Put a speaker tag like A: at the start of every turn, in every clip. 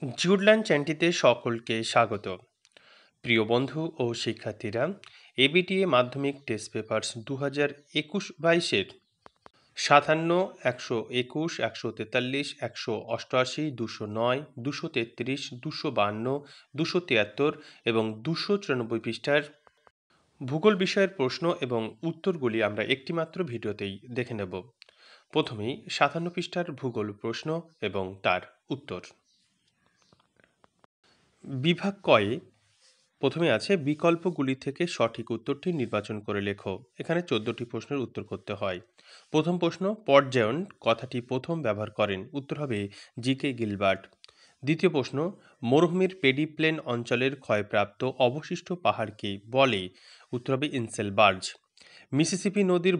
A: জুডল্যান্ড চ্যানেলটিতে সকলকে স্বাগত। প্রিয় বন্ধু ও শিক্ষার্থীরা, এবিটিএ মাধ্যমিক টেস্ট পেপারস 2021-22-এর 57, 121, 143, 188, 209, 233, 252, 273 এবং 294 পৃষ্ঠার ভূগোল বিষয়ের প্রশ্ন এবং উত্তরগুলি আমরা একটিমাত্র ভিডিওতেই দেখে নেব। প্রথমেই 57 পৃষ্ঠার ভূগোল প্রশ্ন এবং তার উত্তর। বিভাগ কয়ে প্রথমে আছে বিকল্পগুলি থেকে সঠিক উত্তরটি নির্বাচন করে লেখো। এখানে 14টি প্রশ্নের উত্তর করতে হয়। প্রথম প্রশ্ন, পর্যায়ন কথাটি প্রথম ব্যবহার করেন? উত্তর হবে জি.কে. গিলবার্ট। দ্বিতীয় প্রশ্ন, মরুভূমির পেডিপ্লেন অঞ্চলের ক্ষয়প্রাপ্ত অবশিষ্ট পাহাড়কে বলে? উত্তর হবে ইনসেলবার্জ। মিসিসিপি নদীর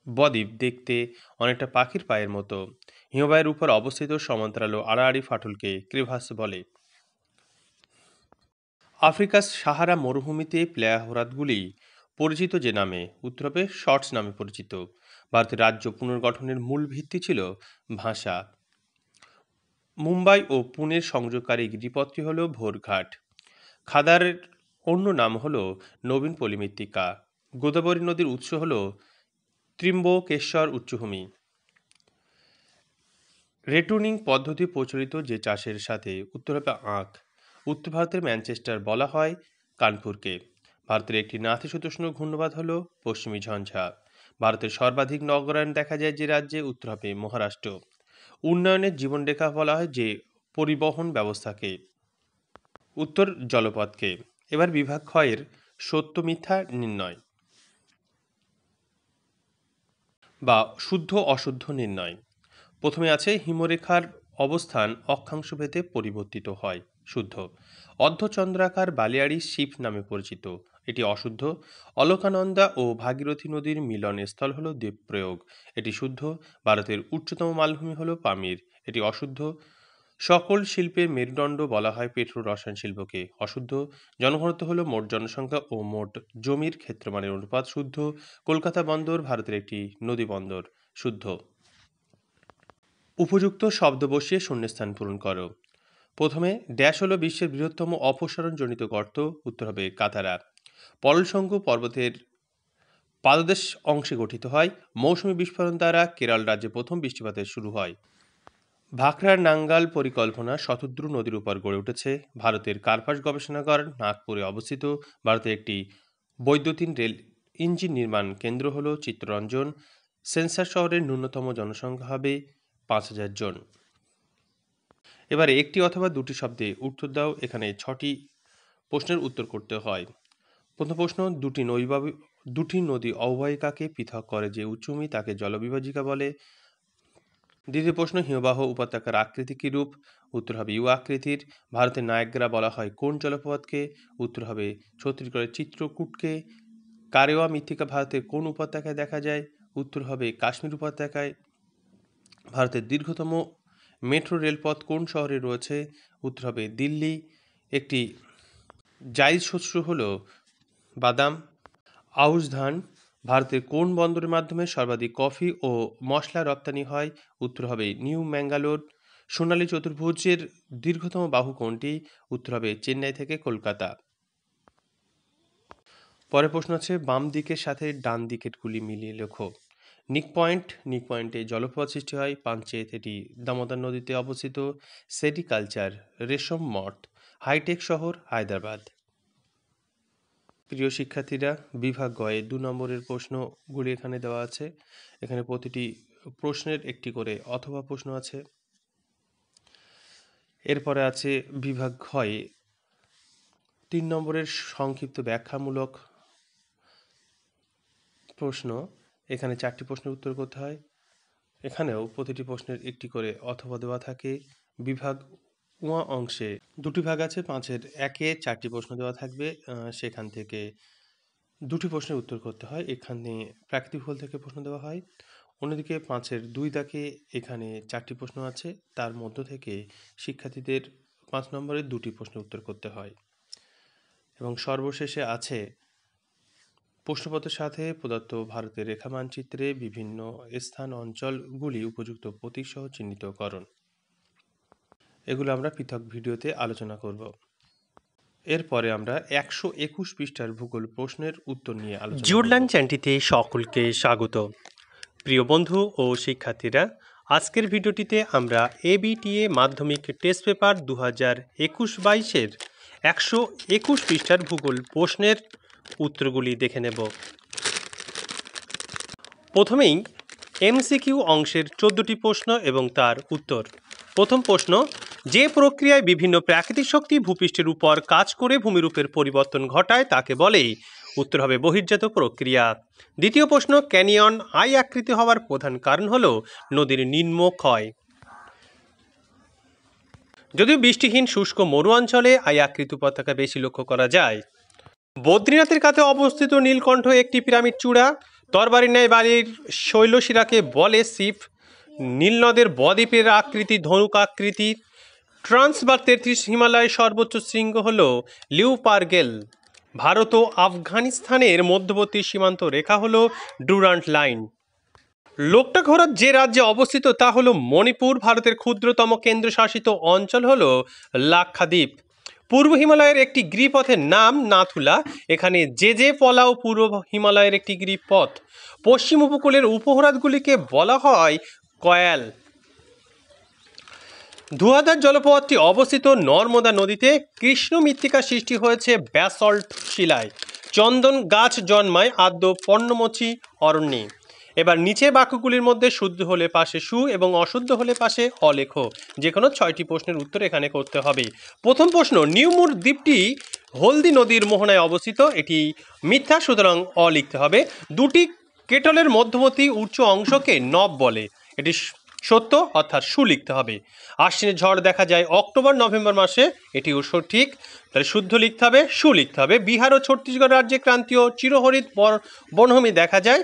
A: বদ্বীপ দেখতে অনেকটা পাখির পায়ের মতো। হিমবাহের উপর অবস্থিত সমান্তরাল ও আড়াআড়ি ফাটলকে ক্রেভাস বলে। আফ্রিকার সাহারা মরুভূমিতে প্লেয়া হ্রদগুলি পরিচিত যে নামে? উত্তর হবে শর্টস নামে পরিচিত। ভারতের রাজ্য পুনর্গঠনের মূল ভিত্তি ছিল ভাষা। মুম্বাই ও পুনের সংযোগকারী গিরিপথটি হল ভোরঘাট। খাদার অন্য নাম হল নবীন পল্লী মৃত্তিকা। গোদাবরী নদীর উৎস হল ত্রিম্বকেশ্বর উচ্চভূমি। রেটুনিং পদ্ধতি প্রচলিত যে চাষের সাথে? উত্তর হবে আখ। উত্তর ভারতের ম্যানচেস্টার বলা হয় কানপুরকে। ভারতের একটি নাতিশীতোষ্ণ ঘূর্ণবাদ হল পশ্চিমী ঝঞ্ঝা। ভারতের সর্বাধিক নগরায়ণ দেখা যায় যে রাজ্যে? উত্তর হবে মহারাষ্ট্র। উন্নয়নের জীবনরেখা বলা হয় যে পরিবহন ব্যবস্থাকে? উত্তর জলপথকে। এবার বিভাগ ক্ষয়ের সত্য মিথ্যা নির্ণয় বা শুদ্ধ অশুদ্ধ নির্ণয়। প্রথমে আছে হিমরেখার অবস্থান অক্ষাংশ ভেদে পরিবর্তিত হয়, শুদ্ধ। অর্ধচন্দ্রাকার বালিয়াড়ি শিব নামে পরিচিত, এটি অশুদ্ধ। অলকানন্দা ও ভাগীরথী নদীর মিলন স্থল হল দেবপ্রয়াগ, এটি শুদ্ধ। ভারতের উচ্চতম মালভূমি হল পামির, এটি অশুদ্ধ। সকল শিল্পের মেরুদণ্ড বলা হয় পেট্রো রসায়ন শিল্পকে, অশুদ্ধ। জনঘনত্ব হল মোট জনসংখ্যা ও মোট জমির ক্ষেত্রমানের অনুপাত, শুদ্ধ। কলকাতা বন্দর ভারতের একটি নদী বন্দর, শুদ্ধ। উপযুক্ত শব্দ বসিয়ে শূন্যস্থান পূরণ করো। প্রথমে ড্যাশ হলো বিশ্বের বৃহত্তম অপসারণজনিত গর্ত? উত্তর হবে কাতারা। পললশঙ্কু পর্বতের পাদদেশ অংশে গঠিত হয়। মৌসুমী বিস্ফোরণ দ্বারা কেরল রাজ্যে প্রথম বৃষ্টিপাতের শুরু হয়। ভাখরার নাঙ্গাল পরিকল্পনা শতদ্রু নদীর উপর গড়ে উঠেছে। ভারতের কার্পাস গবেষণাগার নাগপুরে অবস্থিত। ভারতের একটি বৈদ্যুতিন রেল ইঞ্জিন নির্মাণ কেন্দ্র হল চিত্তরঞ্জন। সেন্সার শহরের ন্যূনতম জনসংখ্যা হবে 5,000 জন। এবারে একটি অথবা দুটি শব্দে উত্তর দাও। এখানে 6টি প্রশ্নের উত্তর করতে হয়। প্রথম প্রশ্ন, দুটি নদী অববাহিকাকে পৃথক করে যে উচ্চভূমি তাকে জলবিভাজিকা বলে? দ্বিতীয় প্রশ্ন, হিমবাহ উপত্যকার আকৃতি কি রূপ? উত্তর হবে ইউ আকৃতির। ভারতের নায়াগ্রা বলা হয় কোন জলপ্রপাতকে? উত্তর হবে ছত্তিশগড়ের চিত্রকূটকে। কারেওয়া মৃত্তিকা ভারতের কোন উপত্যকায় দেখা যায়? উত্তর হবে কাশ্মীর উপত্যকায়। ভারতের দীর্ঘতম মেট্রো রেলপথ কোন শহরে রয়েছে? উত্তর হবে দিল্লি। একটি জায়িদ শস্য হল বাদাম। আউশ ধান ভারতের কোন বন্দরের মাধ্যমে সর্বাধিক কফি ও মশলা রপ্তানি হয়? উত্তর হবে নিউ ম্যাঙ্গালোর। সোনালী চতুর্ভুজের দীর্ঘতম বাহু কোনটি? উত্তর হবে চেন্নাই থেকে কলকাতা। পরের প্রশ্ন আছে বাম দিকের সাথে ডান দিকেরগুলি মিলিয়ে লেখো। নিক পয়েন্টে জলপ্রপাত সৃষ্টি হয়। পাঞ্চেত, এটি দামোদর নদীতে অবস্থিত। সেরিকালচার রেশম মঠ। হাইটেক শহর হায়দ্রাবাদ। প্রিয় শিক্ষার্থীরা, বিভাগ গয়ে 2 নম্বরের প্রশ্নগুলি এখানে দেওয়া আছে। এখানে প্রতিটি প্রশ্নের একটি করে অথবা প্রশ্ন আছে। এরপরে আছে বিভাগ ঘয়ে 3 নম্বরের সংক্ষিপ্ত ব্যাখ্যামূলক প্রশ্ন। এখানে 4টি প্রশ্নের উত্তর করতে হয়। এখানেও প্রতিটি প্রশ্নের একটি করে অথবা দেওয়া থাকে। বিভাগ উয়া অংশে 2টি ভাগ আছে। 5-এর 1-এ 4টি প্রশ্ন দেওয়া থাকবে, সেখান থেকে 2টি প্রশ্নের উত্তর করতে হয়। এখানে প্রাকৃতিক ভূগোল থেকে প্রশ্ন দেওয়া হয়। অন্যদিকে 5-এর 2 দাগে এখানে 4টি প্রশ্ন আছে, তার মধ্য থেকে শিক্ষার্থীদের 5 নম্বরের 2টি প্রশ্নের উত্তর করতে হয়। এবং সর্বশেষে আছে প্রশ্নপত্রের সাথে প্রদত্ত ভারতের রেখা মানচিত্রে বিভিন্ন স্থান অঞ্চলগুলি উপযুক্ত প্রতীক সহ চিহ্নিতকরণ। এগুলো আমরা পৃথক ভিডিওতে আলোচনা করব। এরপরে আমরা 121 পৃষ্ঠার ভূগোল প্রশ্নের উত্তর নিয়ে আলোচনা করব।
B: জিওডল্যান্ড চ্যানেলটিতে সকলকে স্বাগত। প্রিয় বন্ধু ও শিক্ষার্থীরা, আজকের ভিডিওটিতে আমরা এবিটিএ মাধ্যমিক টেস্ট পেপার 2021-22-এর 121 পৃষ্ঠার ভূগোল প্রশ্নের উত্তরগুলি দেখে নেব। প্রথমেই এমসিকিউ অংশের 14টি প্রশ্ন এবং তার উত্তর। প্রথম প্রশ্ন, যে প্রক্রিয়ায় বিভিন্ন প্রাকৃতিক শক্তি ভূপৃষ্ঠের উপর কাজ করে ভূমিরূপের পরিবর্তন ঘটায় তাকে বলে? উত্তর হবে বহির্জাত প্রক্রিয়া। দ্বিতীয় প্রশ্ন, ক্যানিয়ন আই আকৃতি হওয়ার প্রধান কারণ হল নদীর নিম্ন ক্ষয়। যদিও বৃষ্টিহীন শুষ্ক মরু অঞ্চলে আই আকৃতি উপত্যকা বেশি লক্ষ্য করা যায়। বদ্রীনাথের কাছে অবস্থিত নীলকণ্ঠ একটি পিরামিড চূড়া। তরবারির ন্যায় বালির শৈলশিরাকে বলে সিপ। নীলনদের বদ্বীপের আকৃতি ধনুক আকৃতির। ট্রান্স বা 33 হিমালয়ের সর্বোচ্চ শৃঙ্গ হল লিউপারগেল। ভারত ও আফগানিস্তানের মধ্যবর্তী সীমান্ত রেখা হল ডুরান্ট লাইন। লোকটাক হ্রদ যে রাজ্যে অবস্থিত তা হল মণিপুর। ভারতের ক্ষুদ্রতম কেন্দ্রশাসিত অঞ্চল হল লাক্ষাদ্বীপ। পূর্ব হিমালয়ের একটি গিরিপথের নাম নাথুলা। এখানে জেজে পলাও পূর্ব হিমালয়ের একটি গিরিপথ। পশ্চিম উপকূলের উপহ্রদগুলিকে বলা হয় কয়াল। ধুয়াধার জলপ্রপাতটি অবস্থিত নর্মদা নদীতে। কৃষ্ণ মৃত্তিকা সৃষ্টি হয়েছে ব্যাসল্ট শিলায়। চন্দন গাছ জন্মায় আদ্য পর্ণমোচী অরণ্যে। এবার নিচের বাক্যগুলির মধ্যে শুদ্ধ হলে পাশে সু এবং অশুদ্ধ হলে পাশে অলেখ। যে কোনো 6টি প্রশ্নের উত্তর এখানে করতে হবে। প্রথম প্রশ্ন, নিউমুর দ্বীপটি হলদি নদীর মোহনায় অবস্থিত। এটি মিথ্যা, সুতরাং অ লিখতে হবে। দুটি কেটলের মধ্যবর্তী উচ্চ অংশকে নব বলে। এটি সত্য, অর্থাৎ সু লিখতে হবে। আশ্বিনের ঝড় দেখা যায় অক্টোবর নভেম্বর মাসে, এটিও সঠিক, তাহলে শুদ্ধ লিখতে হবে, সু লিখতে হবে। বিহার ও ছত্তিশগড় রাজ্যে ক্রান্তীয় চিরহরিত বনভূমি দেখা যায়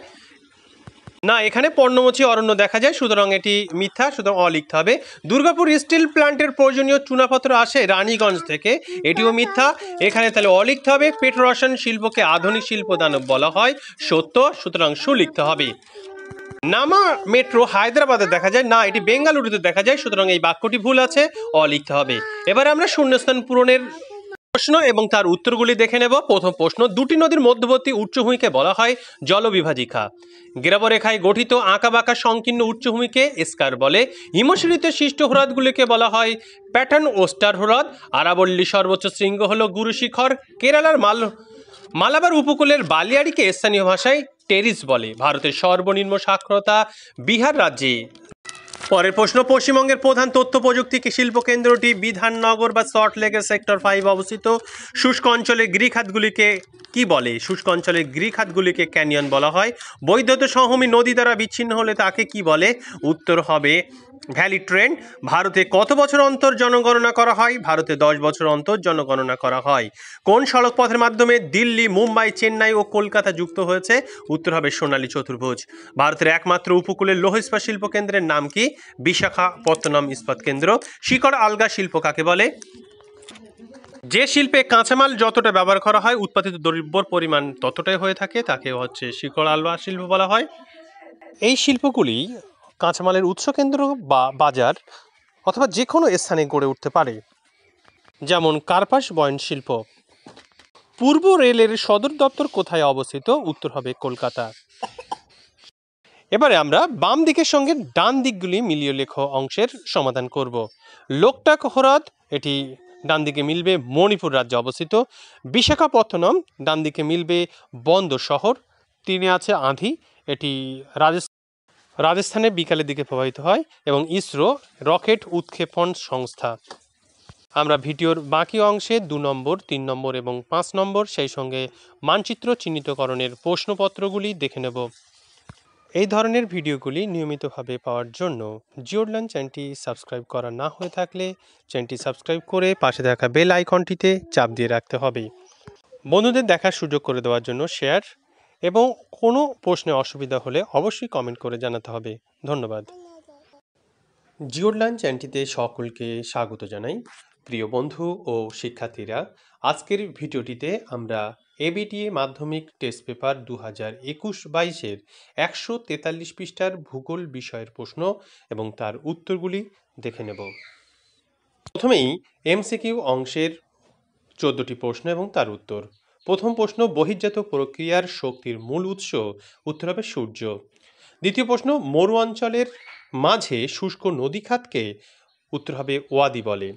B: না, এখানে পর্ণমোচী অরণ্য দেখা যায়, সুতরাং এটি মিথ্যা, সুতরাং অ লিখতে হবে। দুর্গাপুর স্টিল প্ল্যান্টের প্রয়োজনীয় চুনাপত্র আসে রানীগঞ্জ থেকে, এটিও মিথ্যা, এখানে তাহলে অ লিখতে হবে। পেট্রোরসায়ন শিল্পকে আধুনিক শিল্প দানব বলা হয়, সত্য, সুতরাং সু লিখতে হবে। নামা মেট্রো হায়দ্রাবাদে দেখা যায় না, এটি বেঙ্গালুরুতে দেখা যায়, সুতরাং এই বাক্যটি ভুল আছে, অ লিখতে হবে। এবার আমরা শূন্যস্থান পূরণের প্রশ্ন এবং তার উত্তরগুলি দেখে নেব। প্রথম প্রশ্ন, দুটি নদীর মধ্যবর্তী উচ্চভূমিকে বলা হয় জলবিভাজিকা। গ্রাবরেখায় গঠিত আঁকাবাঁকা সংকীর্ণ উচ্চভূমিকে এস্কার বলে। হিমশিরিতে সৃষ্ট হ্রদগুলিকে বলা হয় প্যাটার্ন ও স্টার হ্রদ। আরাবল্লী সর্বোচ্চ শৃঙ্গ হল গুরুশিখর। কেরালার মালাবার উপকূলের বালিয়াড়িকে স্থানীয় ভাষায় টেরিস বলে। ভারতের সর্বনিম্ন সাক্ষরতা বিহার রাজ্যে। পরের প্রশ্ন, পশ্চিমবঙ্গের প্রধান তথ্য প্রযুক্তি শিল্প কেন্দ্রটি বিধাননগর বা সল্টলেকের সেক্টর 5 অবস্থিত। শুষ্ক অঞ্চলের গিরিখাতগুলিকে কি বলে? শুষ্ক অঞ্চলের গিরিখাতগুলিকে ক্যানিয়ন বলা হয়। বৈদ্যুত সমভূমি নদী দ্বারা বিচ্ছিন্ন হলে তাকে কি বলে? উত্তর হবে ভ্যালি ট্রেন্ড। ভারতে কত বছর অন্তর জনগণনা করা হয়? ভারতে 10 বছর অন্তর জনগণনা করা হয়। কোন সড়ক পথের মাধ্যমে দিল্লি, মুম্বাই, চেন্নাই ও কলকাতা যুক্ত হয়েছে? উত্তর হবে সোনালী চতুর্ভুজ। ভারতের একমাত্র উপকূলের লৌহ ইস্পাত শিল্প কেন্দ্রের নাম কি? বিশাখাপত্তনম ইস্পাত কেন্দ্র। শিকড় আলগা শিল্প কাকে বলে? যে শিল্পে কাঁচামাল যতটা ব্যবহার করা হয় উৎপাদিত দ্রব্যর পরিমাণ ততটাই হয়ে থাকে, তাকে হচ্ছে শিকড় আলগা শিল্প বলা হয়। এই শিল্পগুলি কাঁচামালের উৎস কেন্দ্র বা বাজার অথবা যে কোনো স্থানে গড়ে উঠতে পারে, যেমন কার্পাস বয়ন শিল্প। পূর্ব রেলের সদর দপ্তর কোথায় অবস্থিত? উত্তর হবে কলকাতা। এবারে আমরা বাম দিকের সঙ্গে ডান দিকগুলি মিলিয়ে লেখো অংশের সমাধান করব। লোকটাক হ্রদ, এটি ডান দিকে মিলবে মণিপুর রাজ্যে অবস্থিত। বিশাখাপত্তনম ডান দিকে মিলবে বন্দর শহর। তিনে আছে আঁধি, এটি রাজস্থানের বিকালের দিকে প্রবাহিত হয়। এবং ইসরো রকেট উৎক্ষেপণ সংস্থা। আমরা ভিডিওর বাকি অংশে 2 নম্বর, 3 নম্বর এবং 5 নম্বর সেই সঙ্গে মানচিত্র চিহ্নিতকরণের প্রশ্নপত্রগুলি দেখে নেব। এই ধরনের ভিডিওগুলি নিয়মিতভাবে পাওয়ার জন্য জিওডল্যান্ড চ্যানেলটি সাবস্ক্রাইব করা না হয়ে থাকলে চ্যানেলটি সাবস্ক্রাইব করে পাশে থাকা বেল আইকনটিতে চাপ দিয়ে রাখতে হবে। বন্ধুদের দেখার সুযোগ করে দেওয়ার জন্য শেয়ার, এবং কোনো প্রশ্নে অসুবিধা হলে অবশ্যই কমেন্ট করে জানাতে হবে। ধন্যবাদ। জিওডল্যান্ড চ্যানেলটিতে সকলকে স্বাগত জানাই। প্রিয় বন্ধু ও শিক্ষার্থীরা, আজকের ভিডিওটিতে আমরা এবিটিএ মাধ্যমিক টেস্ট পেপার 2021-22-এর 143 পৃষ্ঠার ভূগোল বিষয়ের প্রশ্ন এবং তার উত্তরগুলি দেখে নেব। প্রথমেই এমসিকিউ অংশের 14টি প্রশ্ন এবং তার উত্তর। প্রথম প্রশ্ন, বহির্জাত প্রক্রিয়ার শক্তির মূল উৎস, উত্তর হবে সূর্য। দ্বিতীয় প্রশ্ন, মরু অঞ্চলের মাঝে শুষ্ক নদী খাতকে, উত্তর হবে ওয়াদি বলে।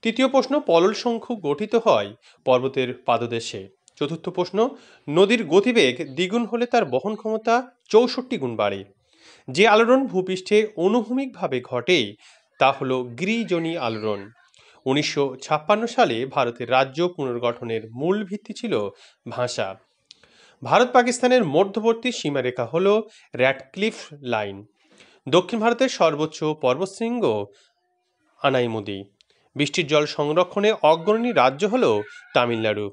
B: তৃতীয় প্রশ্ন, পলল শঙ্খু গঠিত হয় পর্বতের পাদদেশে। চতুর্থ প্রশ্ন, নদীর গতিবেগ দ্বিগুণ হলে তার বহন ক্ষমতা 64 গুণ বাড়ে। যে আলোড়ন ভূপৃষ্ঠে অনুভূমিকভাবে ঘটে তা হল গিরিজনী আলোড়ন। 1956 সালে ভারতের রাজ্য পুনর্গঠনের মূল ভিত্তি ছিল ভাষা। ভারত পাকিস্তানের মধ্যবর্তী সীমারেখা হল র্যাডক্লিফ লাইন। দক্ষিণ ভারতের সর্বোচ্চ পর্বতশৃঙ্গ আনাইমুদি। বৃষ্টির জল সংরক্ষণে অগ্রণী রাজ্য হল তামিলনাড়ু।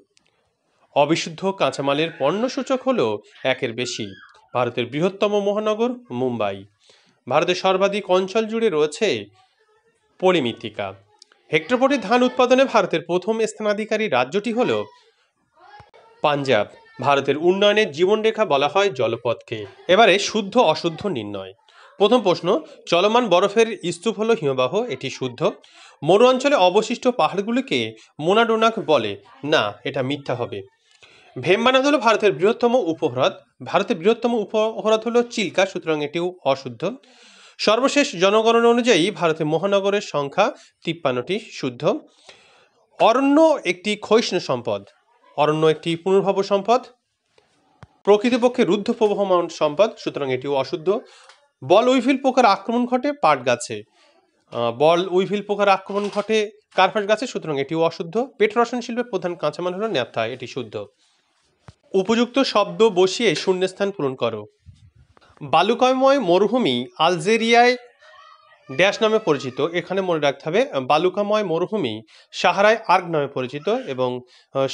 B: অবিশুদ্ধ কাঁচামালের পণ্যসূচক হল 1-এর বেশি। ভারতের বৃহত্তম মহানগর মুম্বাই। ভারতের সর্বাধিক অঞ্চল জুড়ে রয়েছে পলিমৃত্তিকা। হেক্টর প্রতি ধান উৎপাদনে ভারতের প্রথম স্থানাধিকারী রাজ্যটি হল পাঞ্জাব। ভারতের উন্নয়নের জীবনরেখা বলা হয় জলপথকে। এবারে শুদ্ধ অশুদ্ধ নির্ণয়। প্রথম প্রশ্ন, চলমান বরফের স্তূপ হলো হিমবাহ, এটি শুদ্ধ। মরু অঞ্চলে অবশিষ্ট পাহাড়গুলিকে মোনাডোনাক বলে, না, এটা মিথ্যা হবে। ভেম্বানাদ হলো ভারতের বৃহত্তম উপহ্রদ, ভারতের বৃহত্তম উপহ্রদ হলো চিল্কা, সুতরাং এটিও অশুদ্ধ। সর্বশেষ জনগণনা অনুযায়ী ভারতের মহানগরের সংখ্যা 53টি, শুদ্ধ। অরণ্য একটি ক্ষয়িষ্ণু সম্পদ, অরণ্য একটি পুনর্ভব সম্পদ, প্রকৃতপক্ষে রুদ্ধ প্রবহমান সম্পদ, সুতরাং এটিও অশুদ্ধ। বল উইভিল পোকার আক্রমণ ঘটে পাট গাছে, বল উইভিল পোকার আক্রমণ ঘটে কার্পাস গাছে, সুতরাং এটিও অশুদ্ধ। পেট্রোরসায়ন শিল্পের প্রধান কাঁচামাল হলো ন্যাপথা, এটি শুদ্ধ। উপযুক্ত শব্দ বসিয়ে শূন্যস্থান পূরণ করো। বালুকাময় মরুভূমি আলজেরিয়ায় ড্যাশ নামে পরিচিত, এখানে মনে রাখতে হবে বালুকাময় মরুভূমি সাহারায় আর্গ নামে পরিচিত এবং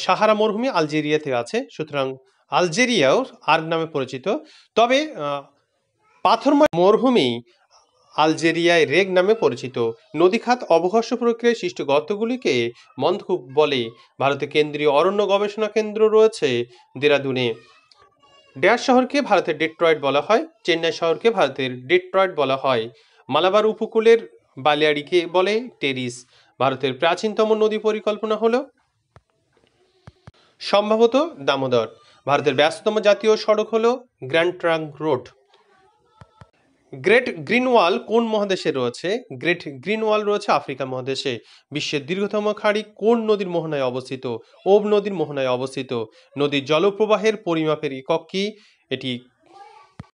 B: সাহারা মরুভূমি আলজেরিয়াতে আছে, সুতরাং আলজেরিয়াও আর্গ নামে পরিচিত। তবে পাথরময় মরুভূমি আলজেরিয়ায় রেগ নামে পরিচিত। নদীখাত অবঘর্ষ প্রক্রিয়ায় সৃষ্ট গর্তগুলিকে মন্দকূপ বলে। ভারতে কেন্দ্রীয় অরণ্য গবেষণা কেন্দ্র রয়েছে দেরাদুনে। ড্যাশ শহরকে ভারতের ডেট্রয়েট বলা হয়, চেন্নাই শহরকে ভারতের ডেট্রয়েট বলা হয়। মালাবার উপকূলের বালিয়াড়িকে বলে টেরিস। ভারতের প্রাচীনতম নদী পরিকল্পনা হলো সম্ভবত দামোদর। ভারতের ব্যস্ততম জাতীয় সড়ক হলো grand trunk road. Great green wall কোন মহাদেশে রয়েছে? গ্রেট গ্রিন ওয়াল রয়েছে আফ্রিকা মহাদেশে। বিশ্বের দীর্ঘতম খাড়ি কোন নদীর মোহনায় অবস্থিত? ওব নদীর মোহনায় অবস্থিত। নদীর জলপ্রবাহের পরিমাপের একক কি? এটি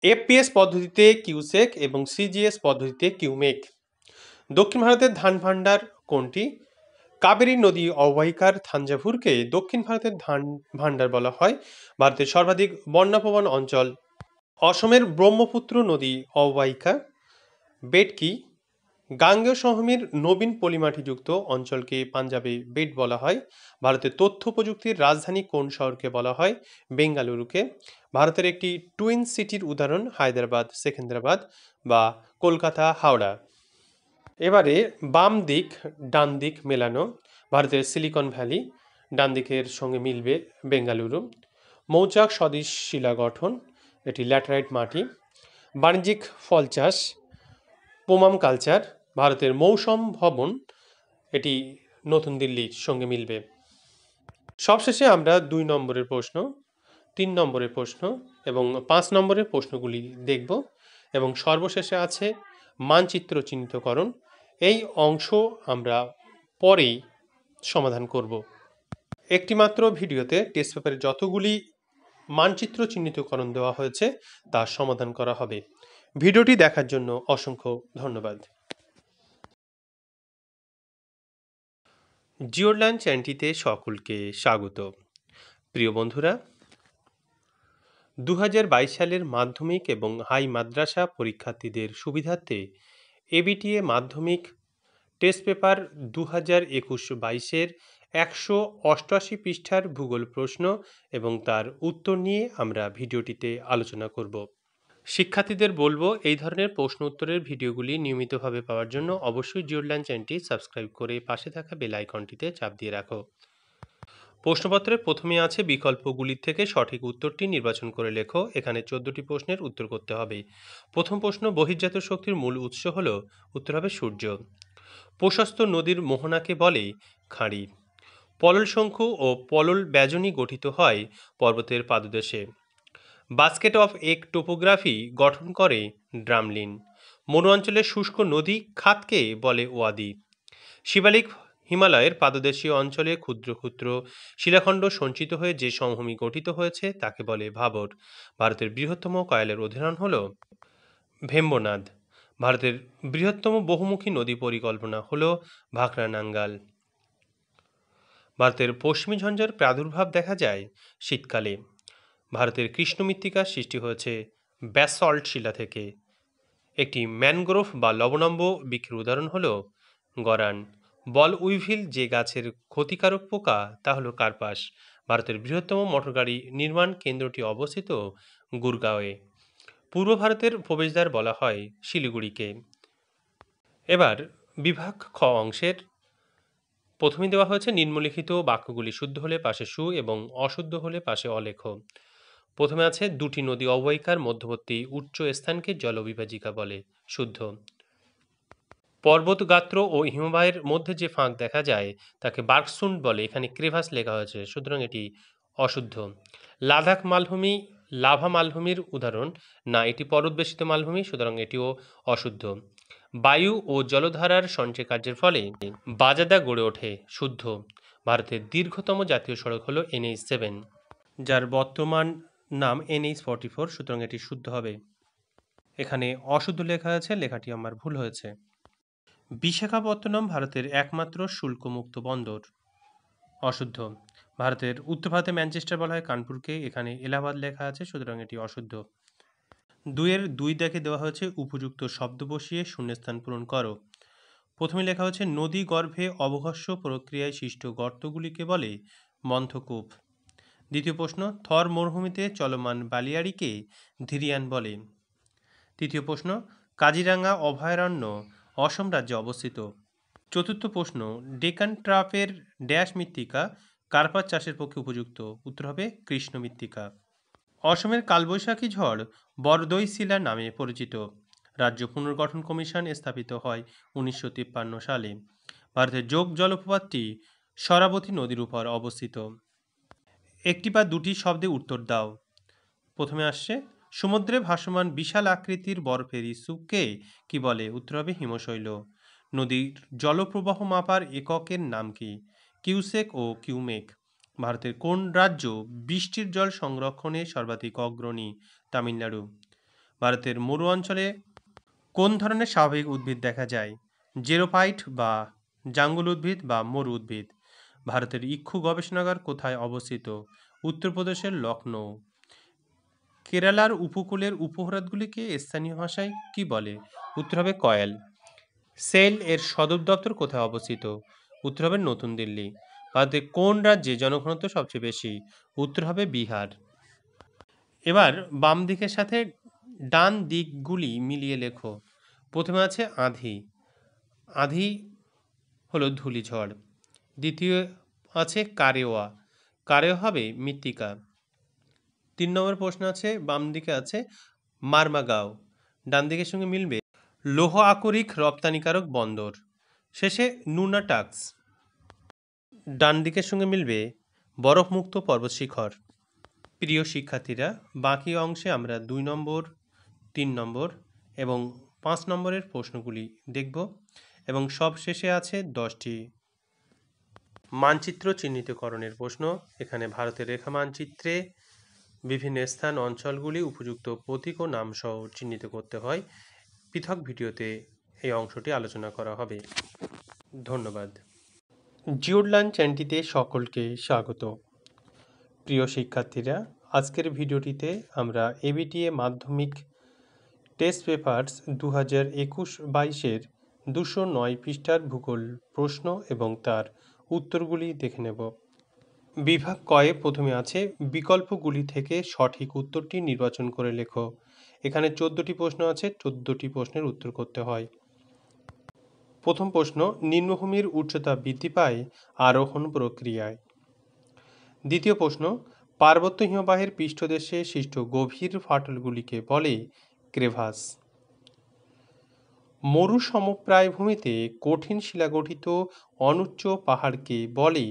B: এফপিএস পদ্ধতিতে কিউসেক এবং সিজিএস পদ্ধতিতে কিউমেক। দক্ষিণ ভারতের ধান ভাণ্ডার কোনটি? কাবেরী নদী অববাহিকার থাঞ্জাভুরকে দক্ষিণ ভারতের ধান ভাণ্ডার বলা হয়। ভারতের সর্বাধিক বন্যাপ্রবণ অঞ্চল অসমের ব্রহ্মপুত্র নদী অববাহিকা। বেটকি। গাঙ্গেয় সমভূমির নবীন পলিমাটিযুক্ত অঞ্চলকে পাঞ্জাবে বেট বলা হয়। ভারতের তথ্য প্রযুক্তির রাজধানী কোন শহরকে বলা হয়? বেঙ্গালুরুকে। ভারতের একটি টুইন সিটির উদাহরণ হায়দ্রাবাদ সেকেন্দ্রাবাদ বা কলকাতা হাওড়া। এবারে বাম দিক ডান দিক মেলানো। ভারতের সিলিকন ভ্যালি, ডান দিকের সঙ্গে মিলবে বেঙ্গালুরু। মৌচাক সদৃশ শিলা গঠন, এটি ল্যাটেরাইট মাটি। বাণিজ্যিক ফল চাষ, পোমাম কালচার। ভারতের মৌসম ভবন, এটি নতুন দিল্লির সঙ্গে মিলবে। সবশেষে আমরা 2 নম্বরের প্রশ্ন, 3 নম্বরের প্রশ্ন এবং 5 নম্বরের প্রশ্নগুলি দেখব এবং সর্বশেষে আছে মানচিত্র চিহ্নিতকরণ। এই অংশ আমরা পরেই সমাধান করব। একটি মাত্র ভিডিওতে টেস্ট পেপারে যতগুলি মানচিত্র চিহ্নিতকরণ দেওয়া হয়েছে তার সমাধান করা হবে। ভিডিওটি দেখার জন্য অসংখ্য ধন্যবাদ। জিওরল্যান্ড চ্যানেলটিতে সকলকে স্বাগত। প্রিয় বন্ধুরা, 2022 সালের মাধ্যমিক এবং হাই মাদ্রাসা পরীক্ষার্থীদের সুবিধার্থে এবিটিএ মাধ্যমিক টেস্ট পেপার 2021-22-এর 188 পৃষ্ঠার ভূগোল প্রশ্ন এবং তার উত্তর নিয়ে আমরা ভিডিওটিতে আলোচনা করব। শিক্ষার্থীদের বলবো এই ধরনের প্রশ্ন উত্তরের ভিডিওগুলি নিয়মিতভাবে পাওয়ার জন্য অবশ্যই জিওরল্যান্ড চ্যানেলটি সাবস্ক্রাইব করে পাশে থাকা বেল আইকনটিতে চাপ দিয়ে রাখো। প্রশ্নপত্রের প্রথমে আছে বিকল্পগুলির থেকে সঠিক উত্তরটি নির্বাচন করে লেখো। এখানে 14টি প্রশ্নের উত্তর করতে হবে। প্রথম প্রশ্ন, বহির্জাত শক্তির মূল উৎস হলো, উত্তর হবে সূর্য। প্রশস্ত নদীর মোহনাকে বলে খাঁড়ি। পলল শঙ্কু ও পলল ব্যজনী গঠিত হয় পর্বতের পাদদেশে। বাস্কেট অফ এক টোপোগ্রাফি গঠন করে ড্রামলিন। মরু অঞ্চলের শুষ্ক নদী খাতকে বলে ওয়াদি। শিবালিক হিমালয়ের পাদদেশীয় অঞ্চলে ক্ষুদ্র ক্ষুদ্র শিলাখণ্ড সঞ্চিত হয়ে যে সমভূমি গঠিত হয়েছে তাকে বলে ভাবর। ভারতের বৃহত্তম কয়লার অধিরণ হল ভেম্বনাদ। ভারতের বৃহত্তম বহুমুখী নদী পরিকল্পনা হল ভাখরা নাঙ্গাল। ভারতের পশ্চিমী ঝঞ্ঝার প্রাদুর্ভাব দেখা যায় শীতকালে। ভারতের কৃষ্ণ মৃত্তিকার সৃষ্টি হয়েছে ব্যাসল্ট শিলা থেকে। একটি ম্যানগ্রোভ বা লবণাম্ব বৃক্ষের উদাহরণ হল গরান। বল উইভিল যে গাছের ক্ষতিকারক পোকা তা হল কার্পাস। ভারতের বৃহত্তম মোটরগাড়ি নির্মাণ কেন্দ্রটি অবস্থিত গুরগাঁওয়ে। পূর্ব ভারতের প্রবেশদ্বার বলা হয় শিলিগুড়িকে। এবার বিভাগ খ অংশের প্রথমে দেওয়া হয়েছে নিম্নলিখিত বাক্যগুলি শুদ্ধ হলে পাশে সু এবং অশুদ্ধ হলে পাশে অলেখ। প্রথমে আছে দুটি নদী অববাহিকার মধ্যবর্তী উচ্চ স্থানকে জলবিভাজিকা বলে, শুদ্ধ। পর্বতগাত্র ও হিমবাহের মধ্যে যে ফাঁক দেখা যায় তাকে বার্কসুন্ড বলে, এখানে ক্রেভাস লেখা হয়েছে, সুতরাং এটি অশুদ্ধ। লাদাখ মালভূমি লাভা মালভূমির উদাহরণ না, এটি পর্বতবেষ্টিত মালভূমি, সুতরাং এটিও অশুদ্ধ। বায়ু ও জলধারার সঞ্চয় কার্যের ফলে বাজাদা গড়ে ওঠে, শুদ্ধ। ভারতের দীর্ঘতম জাতীয় সড়ক হল NH7, যার বর্তমান নাম NH44, সুতরাং এটি শুদ্ধ হবে। এখানে অশুদ্ধ লেখা আছে, লেখাটি আমার ভুল হয়েছে। বিশাখাপত্তনম ভারতের একমাত্র শুল্কমুক্ত বন্দর, অশুদ্ধ। ভারতের উত্তর ভারতে ম্যানচেস্টার বলা হয় কানপুরকে, এখানে এলাহাবাদ লেখা আছে, সুতরাং এটি অশুদ্ধ। 2-2 দেখে দেওয়া হয়েছে উপযুক্ত শব্দ বসিয়ে শূন্যস্থান পূরণ করো। প্রথমে লেখা হচ্ছে নদী গর্ভে অবঘর্ষ প্রক্রিয়ায় সৃষ্ট গর্তগুলিকে বলে মন্থকূপ। দ্বিতীয় প্রশ্ন, থর মরুভূমিতে চলমান বালিয়াড়িকে ধীরিয়ান বলে। তৃতীয় প্রশ্ন, কাজিরাঙ্গা অভয়ারণ্য অসম রাজ্যে অবস্থিত। চতুর্থ প্রশ্ন, ডেকান ট্রাপের ড্যাশ মৃত্তিকা কার্পাস চাষের পক্ষে উপযুক্ত, উত্তর হবে কৃষ্ণ মৃত্তিকা। অসমের কালবৈশাখী ঝড় বরদৈশিলা নামে পরিচিত। রাজ্য পুনর্গঠন কমিশন স্থাপিত হয় 1953 সালে। ভারতের যোগ জলপ্রপাতটি শরাবতী নদীর উপর অবস্থিত। একটি বা দুটি শব্দে উত্তর দাও। প্রথমে আসছে সমুদ্রে ভাসমান বিশাল আকৃতির বরফের স্তূপকে কি বলে, উত্তর হবে হিমশৈল। নদীর জলপ্রবাহ মাপার এককের নাম কি, কিউসেক ও কিউমেক। ভারতের কোন রাজ্য বৃষ্টির জল সংরক্ষণে সর্বাধিক অগ্রণী, তামিলনাড়ু। ভারতের মরু অঞ্চলে কোন ধরনের স্বাভাবিক উদ্ভিদ দেখা যায়, জেরোফাইট বা জাঙ্গল উদ্ভিদ বা মরু উদ্ভিদ। ভারতের ইক্ষু গবেষণাগার কোথায় অবস্থিত, উত্তরপ্রদেশের লখনৌ। কেরালার উপকূলের উপহ্রদগুলিকে স্থানীয় ভাষায় কি বলে, উত্তর হবে কয়েল। সেল এর সদর দপ্তর কোথায় অবস্থিত, উত্তর হবে নতুন দিল্লি। ভারতের কোন রাজ্যে জনঘনত্ব সবচেয়ে বেশি, উত্তর হবে বিহার। এবার বাম দিকের সাথে ডান দিকগুলি মিলিয়ে লেখো। প্রথমে আছে আঁধি, আঁধি হলো ধূলিঝড়। দ্বিতীয় আছে কারেওয়া, কারেওয়া হবে মৃত্তিকা। 3 নম্বর প্রশ্ন আছে, বাম দিকে আছে মারমাগাঁও, ডান দিকের সঙ্গে মিলবে লৌহ আকরিক রপ্তানিকারক বন্দর। শেষে নুনাটাক্স, ডান দিকের সঙ্গে মিলবে বরফমুক্ত পর্বত শিখর। প্রিয় শিক্ষার্থীরা, বাকি অংশে আমরা 2 নম্বর, 3 নম্বর এবং 5 নম্বরের প্রশ্নগুলি দেখব এবং সব শেষে আছে 10টি মানচিত্র চিহ্নিতকরণের প্রশ্ন। এখানে ভারতের রেখা মানচিত্রে বিভিন্ন স্থান অঞ্চলগুলি উপযুক্ত প্রতীক ও নাম সহ চিহ্নিত করতে হয়। পৃথক ভিডিওতে এই অংশটি আলোচনা করা হবে। ধন্যবাদ। জিওডলান চ্যানেলটিতে সকলকে স্বাগত। প্রিয় শিক্ষার্থীরা, আজকের ভিডিওটিতে আমরা ABTA মাধ্যমিক টেস্ট পেপারস 2021-22-এর 209 পৃষ্ঠার ভূগোল প্রশ্ন এবং তার উত্তরগুলি দেখে নেব। বিভাগ কয়ে প্রথমে আছে বিকল্পগুলি থেকে সঠিক উত্তরটি নির্বাচন করে লেখো। এখানে 14টি প্রশ্ন আছে, 14টি প্রশ্নের উত্তর করতে হয়। প্রথম প্রশ্ন, নিম্নভূমির উচ্চতা বৃদ্ধি পায় আরোহণ প্রক্রিয়ায়। দ্বিতীয় প্রশ্ন, পার্বত্য হিমবাহের পৃষ্ঠদেশে সৃষ্ট গভীর ফাটলগুলিকে বলে ক্রেভাস। মরু সমপ্রায় ভূমিতে কঠিন শিলাগঠিত অনুচ্চ পাহাড়কে বলে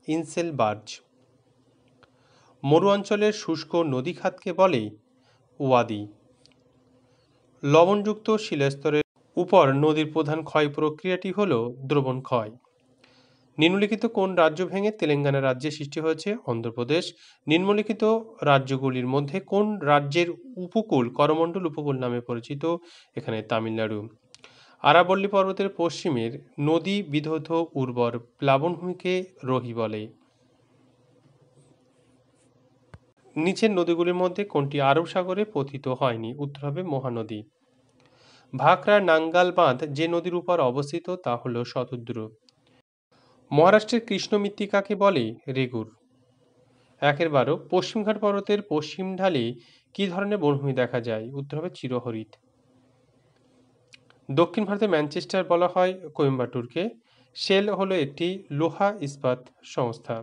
B: ইনসেলবার্জ। মরু অঞ্চলের শুষ্ক নদীখাতকে বলে ওয়াদি। লবণযুক্ত শিলাস্তরের উপর নদীর প্রধান ক্ষয় প্রক্রিয়াটি হল দ্রবণ ক্ষয়। নিম্নলিখিত কোন রাজ্য ভেঙে তেলেঙ্গানা রাজ্যের সৃষ্টি হয়েছে? অন্ধ্রপ্রদেশ। নিম্নলিখিত রাজ্যগুলির মধ্যে কোন রাজ্যের উপকূল করমণ্ডল উপকূল নামে পরিচিত? এখানে তামিলনাড়ু। আরাবল্লী পর্বতের পশ্চিমের নদী বিধৌত উর্বর প্লাবনভূমিকে রোহি বলে। নিচের নদীগুলির মধ্যে কোনটি আরব সাগরে পতিত হয়নি? উত্তর হবে মহানদী। ভাকরা নাঙ্গাল বাঁধ যে নদীর উপর অবস্থিত তা হল শতদ্রু। মহারাষ্ট্রের কৃষ্ণ মৃত্তিকাকে বলে রেগুর। 1/12 পশ্চিমঘাট পর্বতের পশ্চিম ঢালে কি ধরনের বনভূমি দেখা যায়? উত্তর হবে চিরহরিৎ। দক্ষিণ ভারতে ম্যানচেস্টার বলা হয় কোয়েম্বাটুরকে। শেল হলো একটি লোহা ইস্পাত সংস্থা।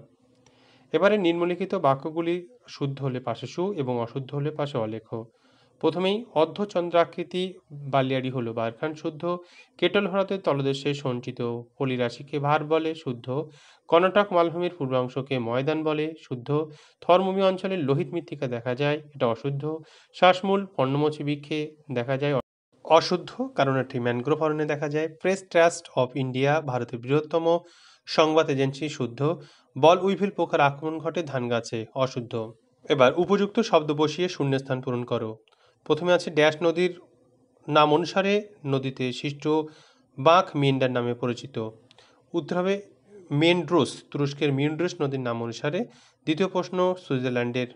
B: এবারে নিম্নলিখিত বাক্যগুলি শুদ্ধ হলে পাশে সু এবং অশুদ্ধ হলে পাশে অলেখ। প্রথমেই অর্ধচন্দ্রাকৃতি বালিয়াড়ি হলো বারখান, শুদ্ধ। কেটল হ্রদের তলদেশে সঞ্চিত পলিরাশিকে ভার বলে, শুদ্ধ। কর্ণাটক মালভূমির পূর্বাংশকে ময়দান বলে, শুদ্ধ। থরভূমি অঞ্চলে লোহিত মৃত্তিকা দেখা যায়, এটা অশুদ্ধ। শ্বাসমূল পর্ণমোচী বৃক্ষে দেখা যায়, অশুদ্ধ, কারণ এটি ম্যানগ্রোভ অরণ্যে দেখা যায়। প্রেস ট্রাস্ট অফ ইন্ডিয়া ভারতের বৃহত্তম সংবাদ এজেন্সি, শুদ্ধ। বল উইভিল পোকার আক্রমণ ঘটে ধান গাছে, অশুদ্ধ। এবার উপযুক্ত শব্দ বসিয়ে শূন্যস্থান পূরণ করো। প্রথমে আছে ড্যাশ নদীর নাম অনুসারে নদীতে সৃষ্ট বাঁক মেন্ডার নামে পরিচিত। উত্তর হবে মেন্ড্রোস, তুরস্কের মিন্ড্রোস নদীর নাম অনুসারে। দ্বিতীয় প্রশ্ন সুইজারল্যান্ডের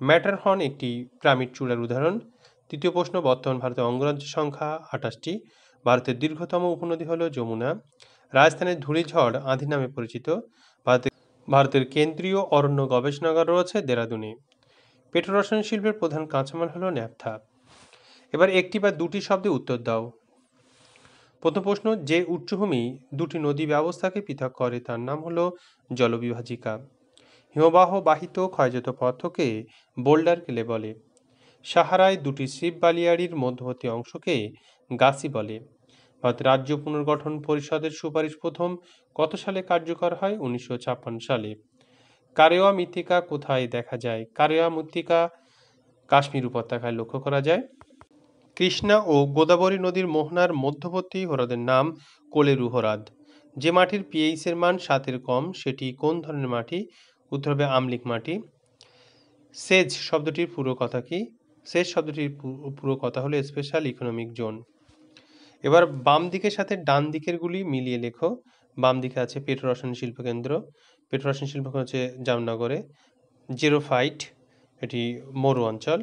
B: ম্যাটারহর্ন একটি পিরামিড চূড়ার উদাহরণ। তৃতীয় প্রশ্ন বর্তমান ভারতের অঙ্গরাজ্যের সংখ্যা 28টি। ভারতের দীর্ঘতম উপনদী হল যমুনা। রাজস্থানের ধূলিঝড় আঁধি নামে পরিচিত। ভারতের কেন্দ্রীয় অরণ্য গবেষণাগার রয়েছে দেরাদুনে। পেট্রোরসায়ন শিল্পের প্রধান কাঁচামাল হল ন্যাপথা। এবার একটি বা দুটি শব্দে উত্তর দাও। প্রথম প্রশ্ন, যে উচ্চভূমি দুটি নদী ব্যবস্থাকে পৃথক করে তার নাম হলো জলবিভাজিকা। হিমবাহ বাহিত ক্ষয়জাত পথকে বোল্ডার কেলে বলে। সাহারায় দুটি শিব বালিয়াড়ির মধ্যবর্তী অংশকে গাসি বলে। ভারতের রাজ্য পুনর্গঠন পরিষদের সুপারিশ প্রথম কত সালে কার্যকর হয়? 1956 সালে। কারেওয়া মৃত্তিকা কোথায় দেখা যায়? কারেওয়া মৃত্তিকা কাশ্মীর উপত্যকায় লক্ষ্য করা যায়। কৃষ্ণা ও গোদাবরী নদীর মোহনার মধ্যবর্তী হ্রদের নাম কোলেরু হ্রদ। যে মাটির পিএইচ এর মান 7 কম সেটি কোন ধরনের মাটি? উত্তর হবে আম্লিক মাটি। সেজ শব্দটির পুরো কথা কি? সেজ শব্দটির পুরো কথা হলো স্পেশাল ইকোনমিক জোন। এবার বাম দিকের সাথে ডান দিকের গুলি মিলিয়ে লেখো। বাম দিকে আছে পেট্রোরসায়ন শিল্পকেন্দ্র। পেট্রোরসায়ন শিল্পকেন্দ্র হচ্ছে জামনগরে। জেরোফাইট এটি মরু অঞ্চল।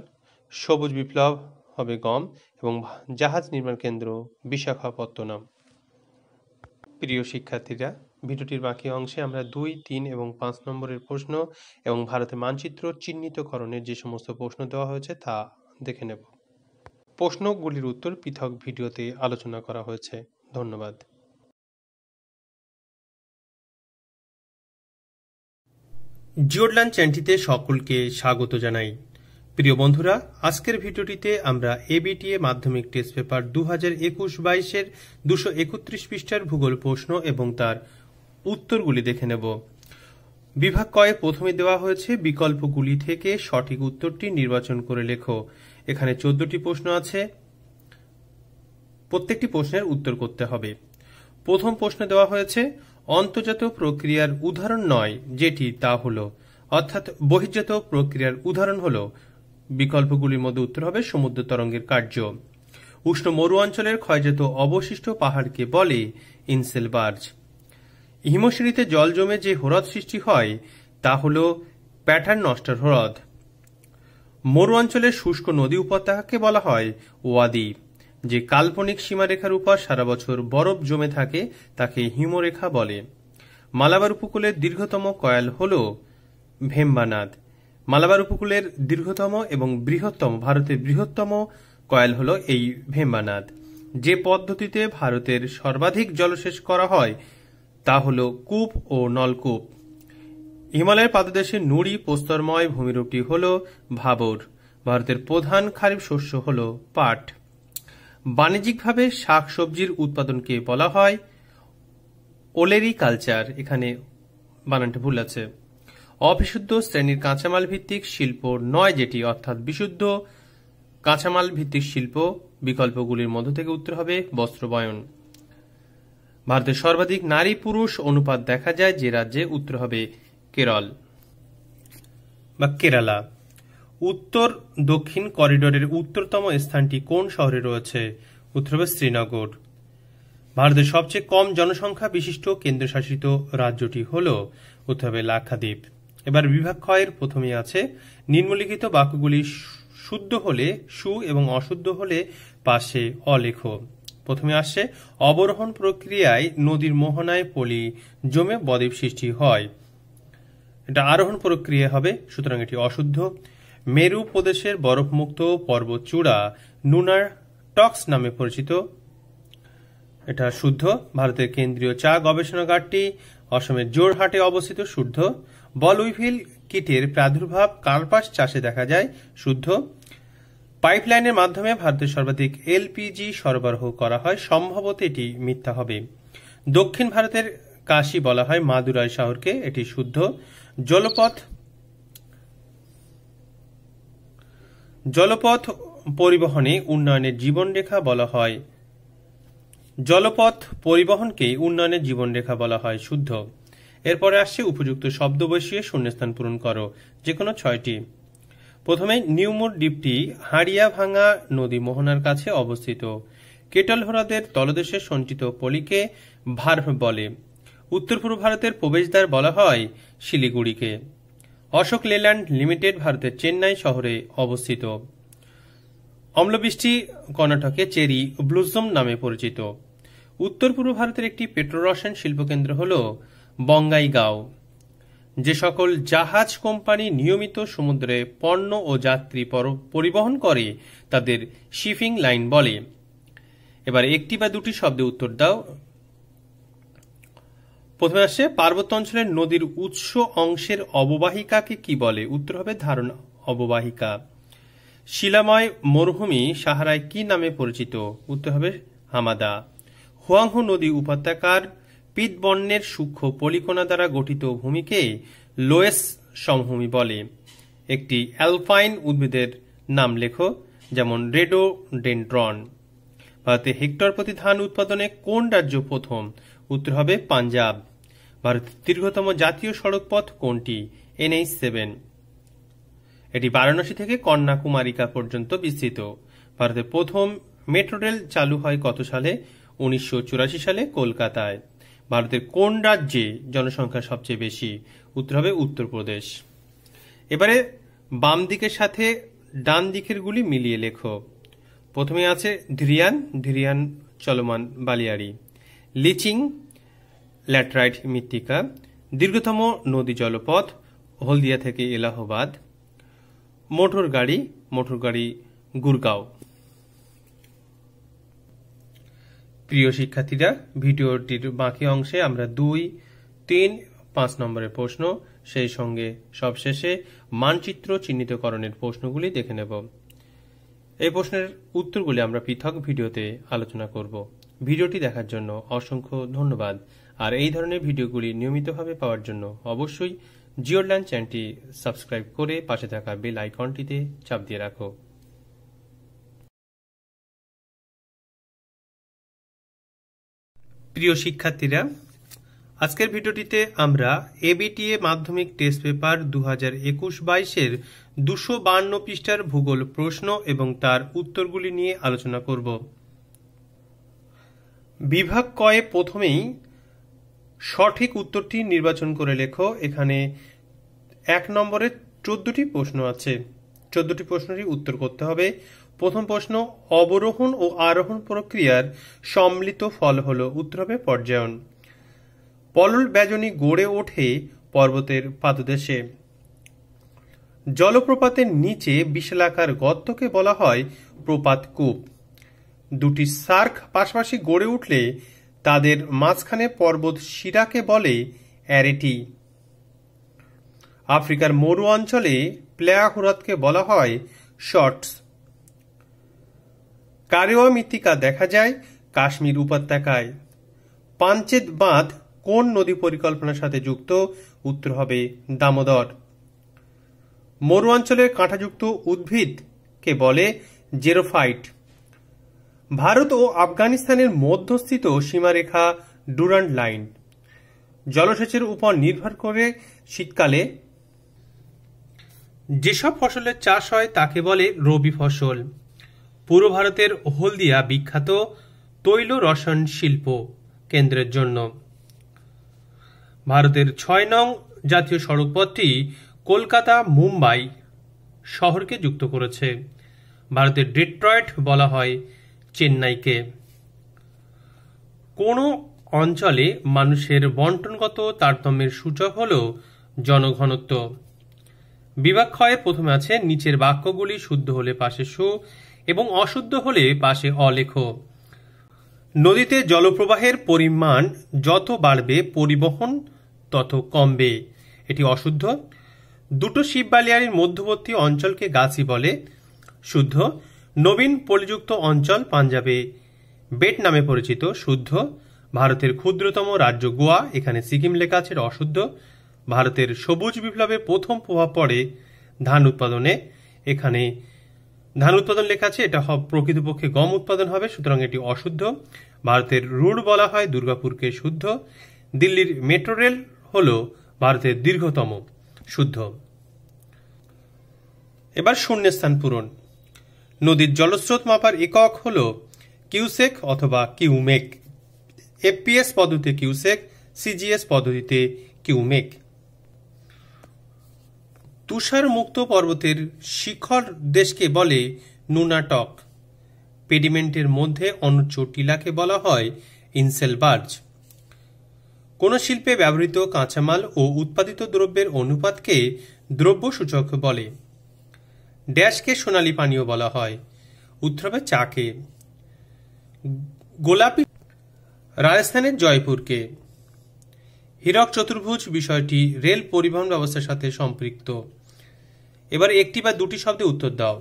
B: সবুজ বিপ্লব হবে গম, এবং জাহাজ নির্মাণ কেন্দ্র বিশাখাপত্তনম। প্রিয় শিক্ষার্থীরা, ভিডিওটির বাকি অংশে আমরা 2, 3 এবং 5 নম্বরের প্রশ্ন এবং ভারতের মানচিত্র চিহ্নিতকরণের যে সমস্ত প্রশ্ন দেওয়া হয়েছে তা দেখে নেব। প্রশ্নগুলির উত্তর পৃথক ভিডিওতে আলোচনা করা হয়েছে। ধন্যবাদ। জিওডল্যান্ড চ্যানেলটিতে সকলকে স্বাগত জানাই। প্রিয় বন্ধুরা, আজকের ভিডিওটিতে আমরা এবিটিএ মাধ্যমিক টেস্ট পেপার 2021-22-এর 231 পৃষ্ঠার ভূগোল প্রশ্ন এবং তার উত্তরগুলি দেখে নেব। বিভাগ কয়ে প্রথমে দেওয়া হয়েছে বিকল্পগুলি থেকে সঠিক উত্তরটি নির্বাচন করে লেখো। এখানে 14টি প্রশ্ন আছে, প্রত্যেকটি প্রশ্নের উত্তর করতে হবে। প্রথম প্রশ্ন দেওয়া হয়েছে অন্তর্জাত প্রক্রিয়ার উদাহরণ নয় যেটি তা হলো, অর্থাৎ বহির্জাত প্রক্রিয়ার উদাহরণ হলো। বিকল্পগুলির মধ্যে উত্তর হবে সমুদ্র তরঙ্গের কার্য। উষ্ণ মরু অঞ্চলের ক্ষয়জাত অবশিষ্ট পাহাড়কে বলে ইনসেলবার্জ। হিমশিরিতে জল জমে যে হ্রদ সৃষ্টি হয় তা হল প্যাটার্নস্টার হ্রদ। মরু অঞ্চলের শুষ্ক নদী উপত্যকাকে বলা হয় ওয়াদি। যে কাল্পনিক সীমারেখার উপর সারা বছর বরফ জমে থাকে তাকে হিমরেখা বলে। মালাবার উপকূলের দীর্ঘতম কয়াল হল ভেম্বানাদ। মালাবার উপকূলের দীর্ঘতম এবং বৃহত্তম ভারতের বৃহত্তম কয়াল হল এই ভেম্বানাদ। যে পদ্ধতিতে ভারতের সর্বাধিক জলসেচ করা হয় তা হল কূপ ও নলকূপ। হিমালয়ের পাদদেশে নুড়ি প্রস্তরময় ভূমিরূপটি হল ভাবর। ভারতের প্রধান খারিফ শস্য হল পাট। বাণিজ্যিকভাবে শাকসবজির উৎপাদনকে বলা হয় ওলেরিকালচার। এখানে বানানটা ভুল আছে। অবিশুদ্ধ শ্রেণীর কাঁচামাল ভিত্তিক শিল্প নয় যেটি, অর্থাৎ বিশুদ্ধ কাঁচামাল ভিত্তিক শিল্প। বিকল্পগুলির মধ্য থেকে উত্তর হবে বস্ত্রবয়ন। ভারতের সর্বাধিক নারী পুরুষ অনুপাত দেখা যায় যে রাজ্যে, উত্তর হবে কেরল বা কেরালা। উত্তর দক্ষিণ করিডোরের উত্তরতম স্থানটি কোন শহরে রয়েছে, উত্তর হবে শ্রীনগর। ভারতের সবচেয়ে কম জনসংখ্যা বিশিষ্ট কেন্দ্রশাসিত রাজ্যটি হল, উত্তর হবে লাক্ষাদ্বীপ। এবার বিভাগ ক্ষয়ের প্রথমেই আছে নিম্নলিখিত বাক্যগুলি শুদ্ধ হলে সু এবং অশুদ্ধ হলে পাশে অলেখ। প্রথমে আসছে অবরোহণ প্রক্রিয়ায় নদীর মোহনায় পলি জমে বদ্বীপ সৃষ্টি হয়, এটা আরোহণ প্রক্রিয়া হবে, সুতরাং এটি অশুদ্ধ। মেরু প্রদেশের বরফমুক্ত পর্বত চূড়া নুনার টক্স নামে পরিচিত, এটা শুদ্ধ। ভারতের কেন্দ্রীয় চা গবেষণাগারটি অসমের জোরহাটে অবস্থিত, শুদ্ধ। বল উইভিল কীটের প্রাদুর্ভাব কার্পাস চাষে দেখা যায়, শুদ্ধ। পাইপলাইনের মাধ্যমে ভারতের সর্বাধিক এলপিজি সরবরাহ করা হয়, সম্ভবত এটি মিথ্যা হবে। দক্ষিণ ভারতের কাশী বলা হয় মাদুরাই শহরকে, এটি শুদ্ধ। জলপথ পরিবহনে উন্নয়নের জীবনরেখা বলা হয়, জলপথ পরিবহনকে উন্নয়নের জীবনরেখা বলা হয়, শুদ্ধ। এরপরে আসছে উপযুক্ত শব্দ বসিয়ে শূন্যস্থান পূরণ করো, যে কোনো 6টি। প্রথমে নিউমোর দ্বীপটি হাড়িয়াভাঙা নদী মোহনার কাছে অবস্থিত। কেটল হ্রদের তলদেশে সঞ্চিত পলিকে ভার্ভ বলে। উত্তর পূর্ব ভারতের প্রবেশদ্বার বলা হয় শিলিগুড়িকে। অশোক লেল্যান্ড লিমিটেড ভারতের চেন্নাই শহরে অবস্থিত। অম্লবৃষ্টি কর্ণাটকে চেরি ব্লুজম নামে পরিচিত। উত্তর পূর্ব ভারতের একটি পেট্রোরসায়ন শিল্পকেন্দ্র হল বঙ্গাইগাঁও। যে সকল জাহাজ কোম্পানি নিয়মিত সমুদ্রে পণ্য ও যাত্রী পরিবহন করে তাদের শিপিং লাইন বলে। এবার একটি বা দুটি শব্দে উত্তর দাও। প্রথমে আসছে পার্বত্য অঞ্চলের নদীর উৎস অংশের অববাহিকাকে কি বলে, উত্তর হবে ধারণ অববাহিকা। শিলাময় মরুভূমি সাহারায় কি নামে পরিচিত, উত্তর হবে হামাদা। হুয়াংহো নদী উপত্যকার পিতবর্ণের সূক্ষ্ম পলিকণা দ্বারা গঠিত ভূমিকে লোয়েস সমভূমি বলে। একটি অ্যালপাইন উদ্ভিদের নাম লেখো, যেমন রেডোডেন্ড্রন। ভারতে হেক্টর প্রতি ধান উৎপাদনে কোন রাজ্য প্রথম, উত্তর হবে পাঞ্জাব। ভারতের দীর্ঘতম জাতীয় সড়ক পথ কোনটি, NH7। এটি বারাণসী থেকে কন্যাকুমারিকা পর্যন্ত বিস্তৃত। ভারতের প্রথম মেট্রো রেল চালু হয় কত সালে, 1984 সালে কলকাতায়। ভারতের কোন রাজ্যে জনসংখ্যা সবচেয়ে বেশি, উত্তর হবে উত্তরপ্রদেশ। এবারে বাম দিকের সাথে ডান দিকের গুলি মিলিয়ে লেখো। প্রথমে আছে ধীরিয়ান চলমান বালিয়াড়ি। লিচিং ল্যাটেরাইট মৃত্তিকা। দীর্ঘতম নদী জলপথ হলদিয়া থেকে এলাহাবাদ। মোটর গাড়ি গুরগাঁও। প্রিয় শিক্ষার্থীরা, ভিডিওটির বাকি অংশে আমরা 2, 3, 5 নম্বরের প্রশ্ন, সেই সঙ্গে সবশেষে মানচিত্র চিহ্নিতকরণের প্রশ্নগুলি দেখে নেব। এই প্রশ্নের উত্তরগুলি আমরা পৃথক ভিডিওতে আলোচনা করব। ভিডিওটি দেখার জন্য অসংখ্য ধন্যবাদ। আর এই ধরনের ভিডিওগুলি নিয়মিতভাবে পাওয়ার জন্য অবশ্যই জিওরল্যান্ড চ্যানেলটি সাবস্ক্রাইব করে পাশে থাকা বেল আইকনটিতে চাপ দিয়ে রাখো। প্রিয় শিক্ষার্থীরা, আজকের ভিডিওটিতে আমরা ABTA মাধ্যমিক টেস্ট পেপার 2021-22-এর 252 পৃষ্ঠার ভূগোল প্রশ্ন এবং তার উত্তরগুলি নিয়ে আলোচনা করব। বিভাগ কয়ে প্রথমেই সঠিক উত্তরটি নির্বাচন করে লেখো। এখানে 1 নম্বরে 14টি প্রশ্ন আছে। 14টি প্রশ্নেরই উত্তর করতে হবে। প্রথম প্রশ্ন, অবরোহণ ও আরোহণ প্রক্রিয়ার সম্মিলিত ফল হল, উত্তর হবে পর্যায়ন। পলল বেজনী গড়ে ওঠে পর্বতের পাদদেশে। জলপ্রপাতের নিচে বিশালাকার গর্তকে বলা হয় প্রপাতকূপ। দুটি সার্ক পাশাপাশি গড়ে উঠলে তাদের মাঝখানে পর্বত শিরাকে বলে অ্যারেটি। আফ্রিকার মরু অঞ্চলে প্লেয়া হ্রদকে বলা হয় শর্টস। কারেওয়া মৃত্তিকা দেখা যায় কাশ্মীর উপত্যকায়। পাঞ্চেত বাঁধ কোন নদী পরিকল্পনার সাথে যুক্ত? উত্তর হবে দামোদর। মরু অঞ্চলের কাঁটাযুক্ত উদ্ভিদকে বলে জেরোফাইট। ভারত ও আফগানিস্তানের মধ্যস্থিত সীমারেখা ডুরান্ড লাইন। জলসেচের উপর নির্ভর করে শীতকালে যেসব ফসলের চাষ হয় তাকে বলে রবি ফসল। পূর্ব ভারতের হলদিয়া বিখ্যাত তৈল রসায়ন শিল্প কেন্দ্রের জন্য। ভারতের ৬ নং জাতীয় সড়কপথটি কলকাতা মুম্বাই শহরকে যুক্ত করেছে। ভারতের ডেট্রয়েট বলা হয় চেন্নাইকে। কোন অঞ্চলে মানুষের বন্টনগত তারতম্যের সূচক হল জনঘনত্ব। বিভাগ ক্ষয়ে প্রথমে আছে নিচের বাক্যগুলি শুদ্ধ হলে পাশে সু এবং অশুদ্ধ হলে পাশে অলেখ। নদীতে জলপ্রবাহের পরিমাণ যত বাড়বে পরিবহন তত কমবে, এটি অশুদ্ধ। দুটো শিববালিয়ারির মধ্যবর্তী অঞ্চলকে গাছি বলে, শুদ্ধ। নবীন পলিযুক্ত অঞ্চল পাঞ্জাবে বেট নামে পরিচিত, শুদ্ধ। ভারতের ক্ষুদ্রতম রাজ্য গোয়া, এখানে সিকিম লেখা আছে, অশুদ্ধ। ভারতের সবুজ বিপ্লবে প্রথম প্রভাব পড়ে ধান উৎপাদনে, এখানে ধান উৎপাদন লেখা আছে, এটা প্রকৃতপক্ষে গম উৎপাদন হবে, সুতরাং এটি অশুদ্ধ। ভারতের রুট বলা হয় দুর্গাপুরকে, শুদ্ধ। দিল্লির মেট্রো রেল হল ভারতের দীর্ঘতম, শুদ্ধ। এবার শূন্যস্থান পূরণ। নদীর জলস্রোত মাপার একক হল কিউসেক অথবা কিউমেক। এফপিএস পদ্ধতিতে কিউসেক, সিজিএস পদ্ধতিতে কিউমেক। তুষার মুক্ত পর্বতের শিখর দেশকে বলে নুনাটক। পেডিমেন্টের মধ্যে অনুচ্চ টিলাকে বলা হয় ইনসেলবার্জ। কোন শিল্পে ব্যবহৃত কাঁচামাল ও উৎপাদিত দ্রব্যের অনুপাতকে দ্রব্য সূচক বলে? ড্যাশকে সোনালী পানীয় বলা হয়, উত্তর হবে চাকে। গোলাপি রাজস্থানের জয়পুরকে। হীরক চতুর্ভুজ বিষয়টি রেল পরিবহন ব্যবস্থার সাথে সম্পৃক্ত। এবার একটি বা দুটি শব্দে উত্তর দাও।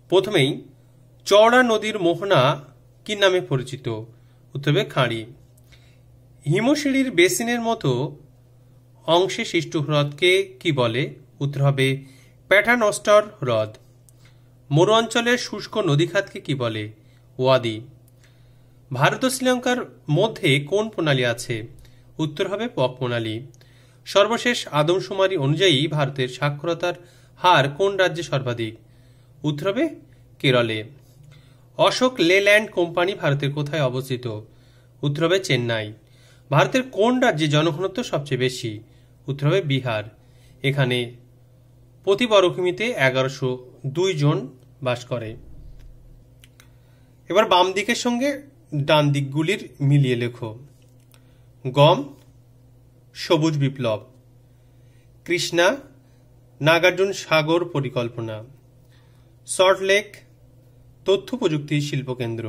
B: প্রথমেই চওড়া নদীর মোহনা কি নামে পরিচিত? উত্তর হবে খাঁড়ি। হিমশিড়ির বেসিনের মতো অংশে সৃষ্ট হ্রদকে কি বলে? উত্তর হবে প্যাটার্নস্টার হ্রদ। মরু অঞ্চলের শুষ্ক নদীখাতকে কি বলে? ওয়াদি। ভারত ও শ্রীলঙ্কার মধ্যে কোন প্রণালী আছে? উত্তর হবে পক প্রণালী। সর্বশেষ আদমশুমারি অনুযায়ী ভারতের সাক্ষরতার হার কোন রাজ্যে সর্বাধিক? উত্তর হবে কেরলে। অশোক লেল্যান্ড কোম্পানি ভারতের কোথায় অবস্থিত? উত্তর হবে চেন্নাই। ভারতের কোন রাজ্যে জনঘনত্ব সবচেয়ে বেশি? উত্তর হবে বিহার। এখানে প্রতি বর্গকিমিতে 1102 জন বাস করে। এবার বাম দিকের সঙ্গে ডান দিকগুলির মিলিয়ে লেখো। গম সবুজ বিপ্লব, কৃষ্ণা নাগার্জুন সাগর পরিকল্পনা, সল্টলেক তথ্য প্রযুক্তি শিল্পকেন্দ্র,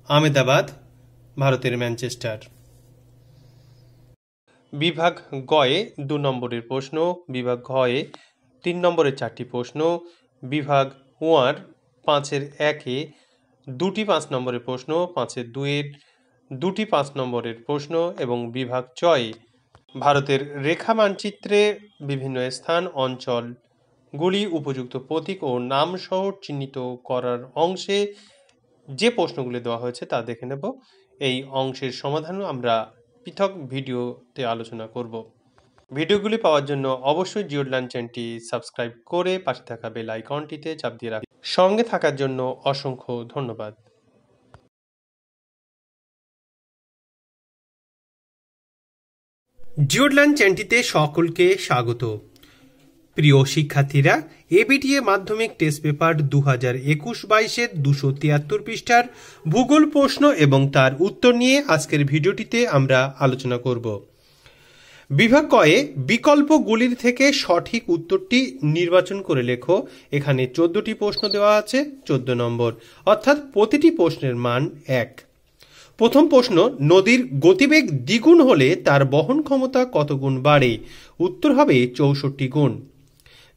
B: আহমেদাবাদ ভারতের ম্যানচেস্টার। বিভাগ গয়ে 2 নম্বরের প্রশ্ন, বিভাগ ঘয়ে 3 নম্বরের 4টি প্রশ্ন, বিভাগ ওয়ার 5-এর 1-এ 2টি 5 নম্বরের প্রশ্ন, 5-এর 2-এর 2টি 5 নম্বরের প্রশ্ন এবং বিভাগ চয়ে ভারতের রেখা মানচিত্রে বিভিন্ন স্থান অঞ্চলগুলি উপযুক্ত প্রতীক ও নাম সহ চিহ্নিত করার অংশে যে প্রশ্নগুলি দেওয়া হয়েছে তা দেখে নেব। এই অংশের সমাধানও আমরা পৃথক ভিডিওতে আলোচনা করব। ভিডিওগুলি পাওয়ার জন্য অবশ্যই জিওডলাইন চ্যানেলটি সাবস্ক্রাইব করে পাশে থাকা বেল আইকনটিতে চাপ দিয়ে রাখুন। সঙ্গে থাকার জন্য অসংখ্য ধন্যবাদ। জিওডলাইন চ্যানেলটিতে সকলকে স্বাগত। প্রিয় শিক্ষার্থীরা, এবিটিএ মাধ্যমিক টেস্ট পেপার 2021-22-এর 273 পৃষ্ঠার ভূগোল প্রশ্ন এবং তার উত্তর নিয়ে আজকের ভিডিওটিতে আমরা আলোচনা করব। বিভাগ কয়ে বিকল্পগুলির থেকে সঠিক উত্তরটি নির্বাচন করে লেখো। এখানে 14টি প্রশ্ন দেওয়া আছে, 14 নম্বর, অর্থাৎ প্রতিটি প্রশ্নের মান 1। প্রথম প্রশ্ন, নদীর গতিবেগ দ্বিগুণ হলে তার বহন ক্ষমতা কত গুণ বাড়ে? উত্তর হবে 64 গুণ।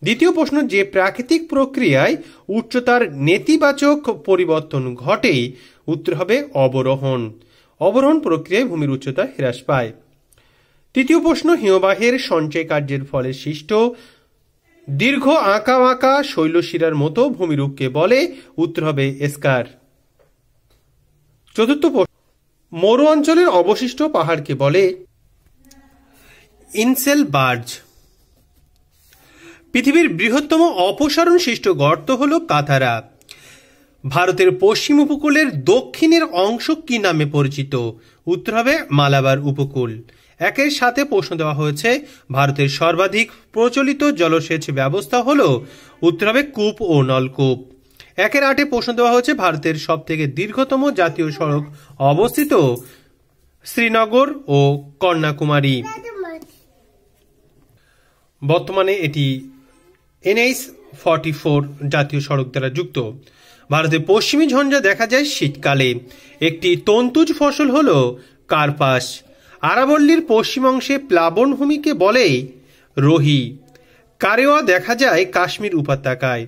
B: দ্বিতীয় প্রশ্ন, যে প্রাকৃতিক প্রক্রিয়ায় উচ্চতার নেতিবাচক পরিবর্তন ঘটে, উত্তর হবে অবরোহণ। অবরোহণ প্রক্রিয়ায় ভূমির উচ্চতা হ্রাস পায়। তৃতীয় প্রশ্ন, হিমবাহের সঞ্চয় কার্যের ফলে সৃষ্ট দীর্ঘ আঁকা বাঁকা শৈলশিরার মতো ভূমিরূপকে বলে, উত্তর হবে এস্কার। চতুর্থ প্রশ্ন, মরু অঞ্চলের অবশিষ্ট পাহাড়কে বলে ইনসেলবার্জ। পৃথিবীর বৃহত্তম অপসারণ সৃষ্ট গর্ত হল কাথারা। ভারতের পশ্চিম উপকূলের দক্ষিণের অংশ কি নামে পরিচিত, উত্তর হবে মালাবার উপকূল। একের সাথে প্রশ্ন দেওয়া হয়েছে, ভারতের সর্বাধিক প্রচলিত জলসেচ ব্যবস্থা হল, উত্তর হবে কূপ ও নলকূপ। একের 8 প্রশ্ন দেওয়া হয়েছে, ভারতের সবথেকে দীর্ঘতম জাতীয় সড়ক অবস্থিত শ্রীনগর ও কন্যাকুমারী। বর্তমানে এটি NH 44 জাতীয় সড়ক দ্বারা যুক্ত। ভারতের পশ্চিমী ঝঞ্ঝা দেখা যায় শীতকালে। একটি তন্তুজ ফসল হল কার্পাস। আরাবল্লীর পশ্চিম অংশে প্লাবনভূমিকে বলে রোহি। কারেওয়া দেখা যায় কাশ্মীর উপত্যকায়।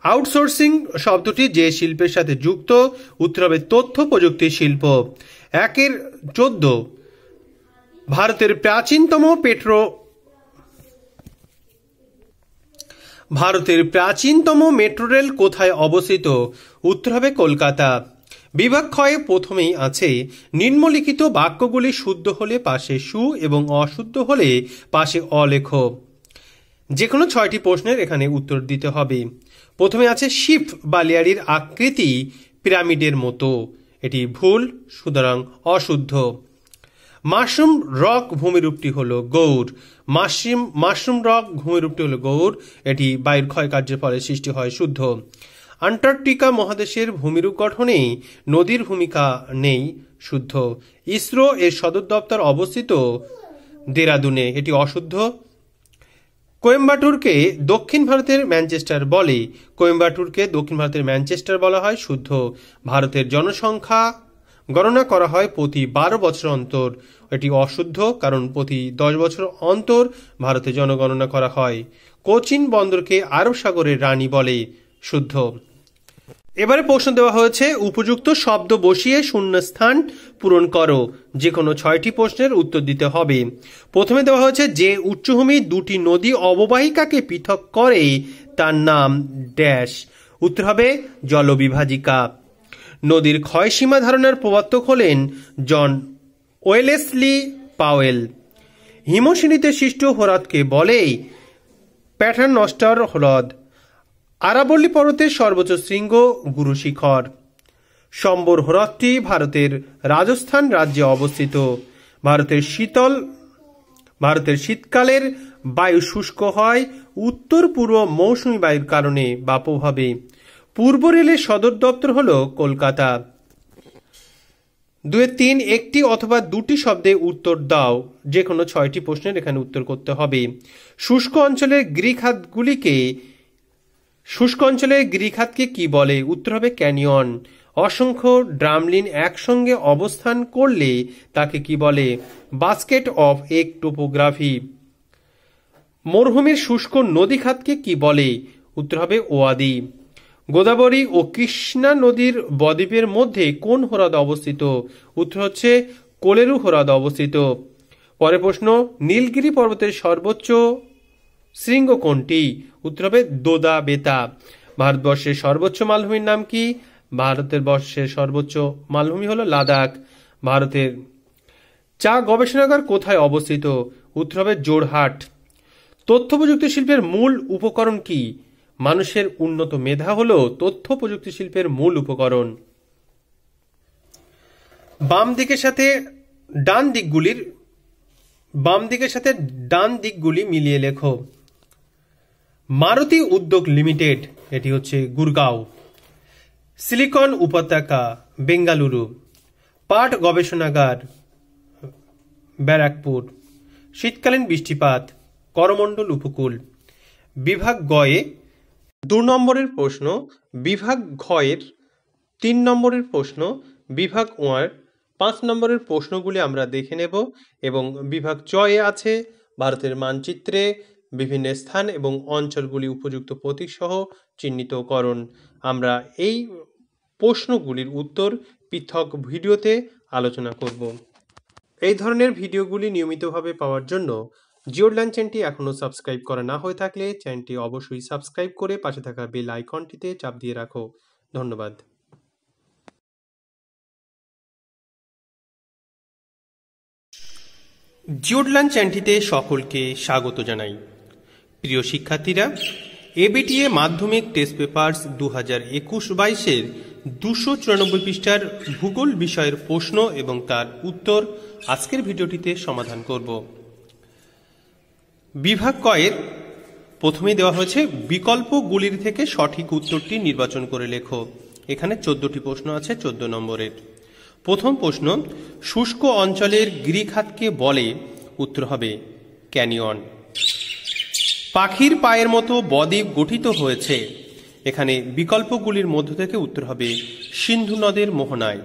B: আউটসোর্সিং শব্দটি যে শিল্পের সাথে যুক্ত, উত্তর হবে তথ্য প্রযুক্তি শিল্প। 1/14, ভারতের প্রাচীনতম মেট্রো রেল কোথায় অবস্থিত, উত্তর হবে কলকাতা। বিভাগ ক্ষয়ে প্রথমেই আছে, নিম্নলিখিত বাক্যগুলি শুদ্ধ হলে পাশে সু এবং অশুদ্ধ হলে পাশে অলেখ। যে কোনো 6টি প্রশ্নের এখানে উত্তর দিতে হবে। প্রথমে আছে, শিব বালিয়াড়ির আকৃতি পিরামিডের মতো, এটি ভুল, সুতরাং অশুদ্ধ। মাশরুম রক ভূমিরূপটি হল গৌর। মাশরুম রক ভূমিরূপটি হল গৌর, এটি বায়ুর ক্ষয়কার্যের ফলে সৃষ্টি হয়, শুদ্ধ। আন্টার্কটিকা মহাদেশের ভূমিরূপ গঠনে নদীর ভূমিকা নেই, শুদ্ধ। ইসরো এর সদর দপ্তর অবস্থিত দেরাদুনে, এটি অশুদ্ধ। কোয়েম্বাটুরকে দক্ষিণ ভারতের ম্যানচেস্টার বলে, কোয়েম্বাটুরকে দক্ষিণ ভারতের ম্যানচেস্টার বলা হয়, শুদ্ধ। ভারতের জনসংখ্যা গণনা করা হয় প্রতি 12 বছর অন্তর, এটি অশুদ্ধ, কারণ প্রতি 10 বছর অন্তর ভারতে জনগণনা করা হয়। কোচিন বন্দরকে আরব সাগরের রানী বলে, শুদ্ধ। এবারে প্রশ্ন দেওয়া হয়েছে, উপযুক্ত শব্দ বসিয়ে শূন্যস্থান পূরণ করো। যে কোনো 6টি প্রশ্নের উত্তর দিতে হবে। প্রথমে দেওয়া হয়েছে, যে উচ্চভূমি দুটি নদী অববাহিকাকে পৃথক করে তার নাম ড্যাশ, উত্তর হবে জলবিভাজিকা। নদীর ক্ষয়সীমা ধারণার প্রবর্তক হলেন জন ওয়েলেসলি পাওয়েল। হিমশ্রেণীতে সৃষ্ট হ্রদকে বলে প্যাটারনস্টার হ্রদ। আরাবল্লী পর্বতের সর্বোচ্চ শৃঙ্গ গুরু শিখর। সম্বর হ্রদটি ভারতের রাজস্থান রাজ্যে অবস্থিত। ভারতের শীতকালের বায়ু শুষ্ক হয় উত্তর পূর্ব মৌসুমী বায়ুর কারণে বা প্রভাবে। পূর্ব রেলের সদর দপ্তর হল কলকাতা। 2-3 একটি অথবা দুটি শব্দে উত্তর দাও। যে কোনো 6টি প্রশ্নের এখানে উত্তর করতে হবে। শুষ্ক অঞ্চলের গিরিখাতকে কি বলে, উত্তর হবে ক্যানিয়ন। অসংখ্য ড্রামলিন একসঙ্গে অবস্থান করলে তাকে কি বলে, বাস্কেট অফ এগ টোপোগ্রাফি। মরুভূমির শুষ্ক নদীখাতকে কি বলে, উত্তর হবে ওয়াদি। গোদাবরী ও কৃষ্ণা নদীর বদ্বীপের মধ্যে কোন হ্রদ অবস্থিত, উত্তর হচ্ছে কোলেরু হ্রদ অবস্থিত। পরের প্রশ্ন, নীলগিরি পর্বতের সর্বোচ্চ শৃঙ্গ কোনটি, উত্তর হবে দোদা বেতা। ভারতবর্ষের সর্বোচ্চ মালভূমির নাম কি, ভারতবর্ষের সর্বোচ্চ মালভূমি হল লাদাখ। ভারতের চা গবেষণাগার কোথায় অবস্থিত, উত্তর হবে জোরহাট। তথ্য প্রযুক্তি শিল্পের মূল উপকরণ কি, মানুষের উন্নত মেধা হল তথ্য প্রযুক্তি শিল্পের মূল উপকরণ। বাম দিকের সাথে ডান দিকগুলি মিলিয়ে লেখো। মারুতি উদ্যোগ লিমিটেড, এটি হচ্ছে গুরগাঁও। সিলিকন উপত্যকা বেঙ্গালুরু। পাট গবেষণাগার ব্যারাকপুর। শীতকালীন বৃষ্টিপাত করমণ্ডল উপকূল। বিভাগ গয়ে 2 নম্বরের প্রশ্ন, বিভাগ ঘয়ের 3 নম্বরের প্রশ্ন, বিভাগ ওয়ার 5 নম্বরের প্রশ্নগুলি আমরা দেখে নেব। এবং বিভাগ চয়ে আছে ভারতের মানচিত্রে বিভিন্ন স্থান এবং অঞ্চলগুলি উপযুক্ত প্রতীক সহ চিহ্নিতকরণ। আমরা এই প্রশ্নগুলির উত্তর পৃথক ভিডিওতে আলোচনা করব। এই ধরনের ভিডিওগুলি নিয়মিতভাবে পাওয়ার জন্য জিওরল্যান্ড চ্যানেলটি এখনও সাবস্ক্রাইব করা না হয়ে থাকলে চ্যানেলটি অবশ্যই সাবস্ক্রাইব করে পাশে থাকা বেল আইকনটিতে চাপ দিয়ে রাখো। ধন্যবাদ। জিওরল্যান্ড চ্যানেলটিতে সকলকে স্বাগত জানাই। প্রিয় শিক্ষার্থীরা, এবিটিএ মাধ্যমিক টেস্ট পেপার্স 2021-22-এর 294 পৃষ্ঠার ভূগোল বিষয়ের প্রশ্ন এবং তার উত্তর আজকের ভিডিওটিতে সমাধান করব। বিভাগ কয়ের প্রথমেই দেওয়া হয়েছে বিকল্পগুলির থেকে সঠিক উত্তরটি নির্বাচন করে লেখো। এখানে 14টি প্রশ্ন আছে, 14 নম্বরের। প্রথম প্রশ্ন, শুষ্ক অঞ্চলের গিরিখাতকে বলে? উত্তর হবে ক্যানিয়ন। পাখির পায়ের মতো বদ্বীপ গঠিত হয়েছে? এখানে বিকল্পগুলির মধ্য থেকে উত্তর হবে সিন্ধু নদের মোহনায়।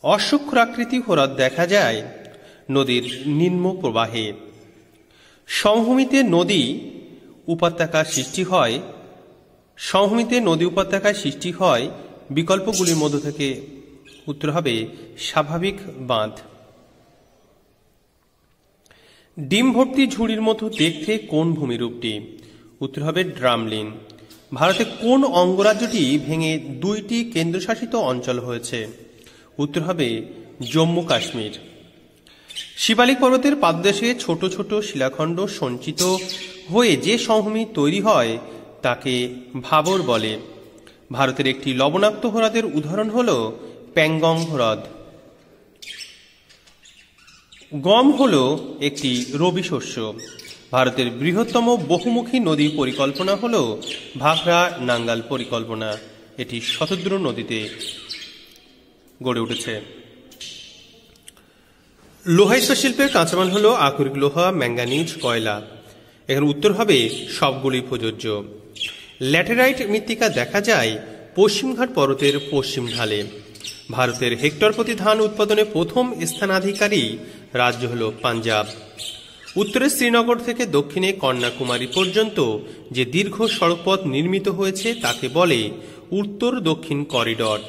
B: অশ্বক্ষুরাকৃতি হ্রদ দেখা যায় নদীর নিম্ন প্রবাহে। সমভূমিতে নদী উপত্যকা সৃষ্টি হয়? সমভূমিতে নদী উপত্যকায় সৃষ্টি হয় বিকল্পগুলির মধ্য থেকে উত্তর হবে স্বাভাবিক বাঁধ। ডিম ভর্তি ঝুড়ির মতো দেখতে কোন ভূমিরূপটি? উত্তর হবে ড্রামলিন। ভারতে কোন অঙ্গরাজ্যটি ভেঙে 2টি কেন্দ্রশাসিত অঞ্চল হয়েছে? উত্তর হবে জম্মু কাশ্মীর। শিবালিক পর্বতের পাদদেশে ছোট ছোট শিলাখণ্ড সঞ্চিত হয়ে যে সমভূমি তৈরি হয় তাকে ভাবর বলে। ভারতের একটি লবণাক্ত হ্রদের উদাহরণ হল প্যাংগং হ্রদ। গম হল একটি রবি শস্য। ভারতের বৃহত্তম বহুমুখী নদী পরিকল্পনা হল ভাখরা নাঙ্গাল পরিকল্পনা। এটি শতদ্রু নদীতে গড়ে উঠেছে। লোহা ইস্পাত শিল্পের কাঁচামাল হল আকরিক লোহা, ম্যাঙ্গানিজ, কয়লা। এখানে উত্তর হবে সবগুলি প্রযোজ্য। ল্যাটেরাইট মৃত্তিকা দেখা যায় পশ্চিমঘাট পর্বতের পশ্চিম ঢালে। ভারতের হেক্টর প্রতি ধান উৎপাদনে প্রথম স্থানাধিকারী রাজ্য হল পাঞ্জাব। উত্তরে শ্রীনগর থেকে দক্ষিণে কন্যাকুমারী পর্যন্ত যে দীর্ঘ সড়কপথ নির্মিত হয়েছে তাকে বলে উত্তর দক্ষিণ করিডর।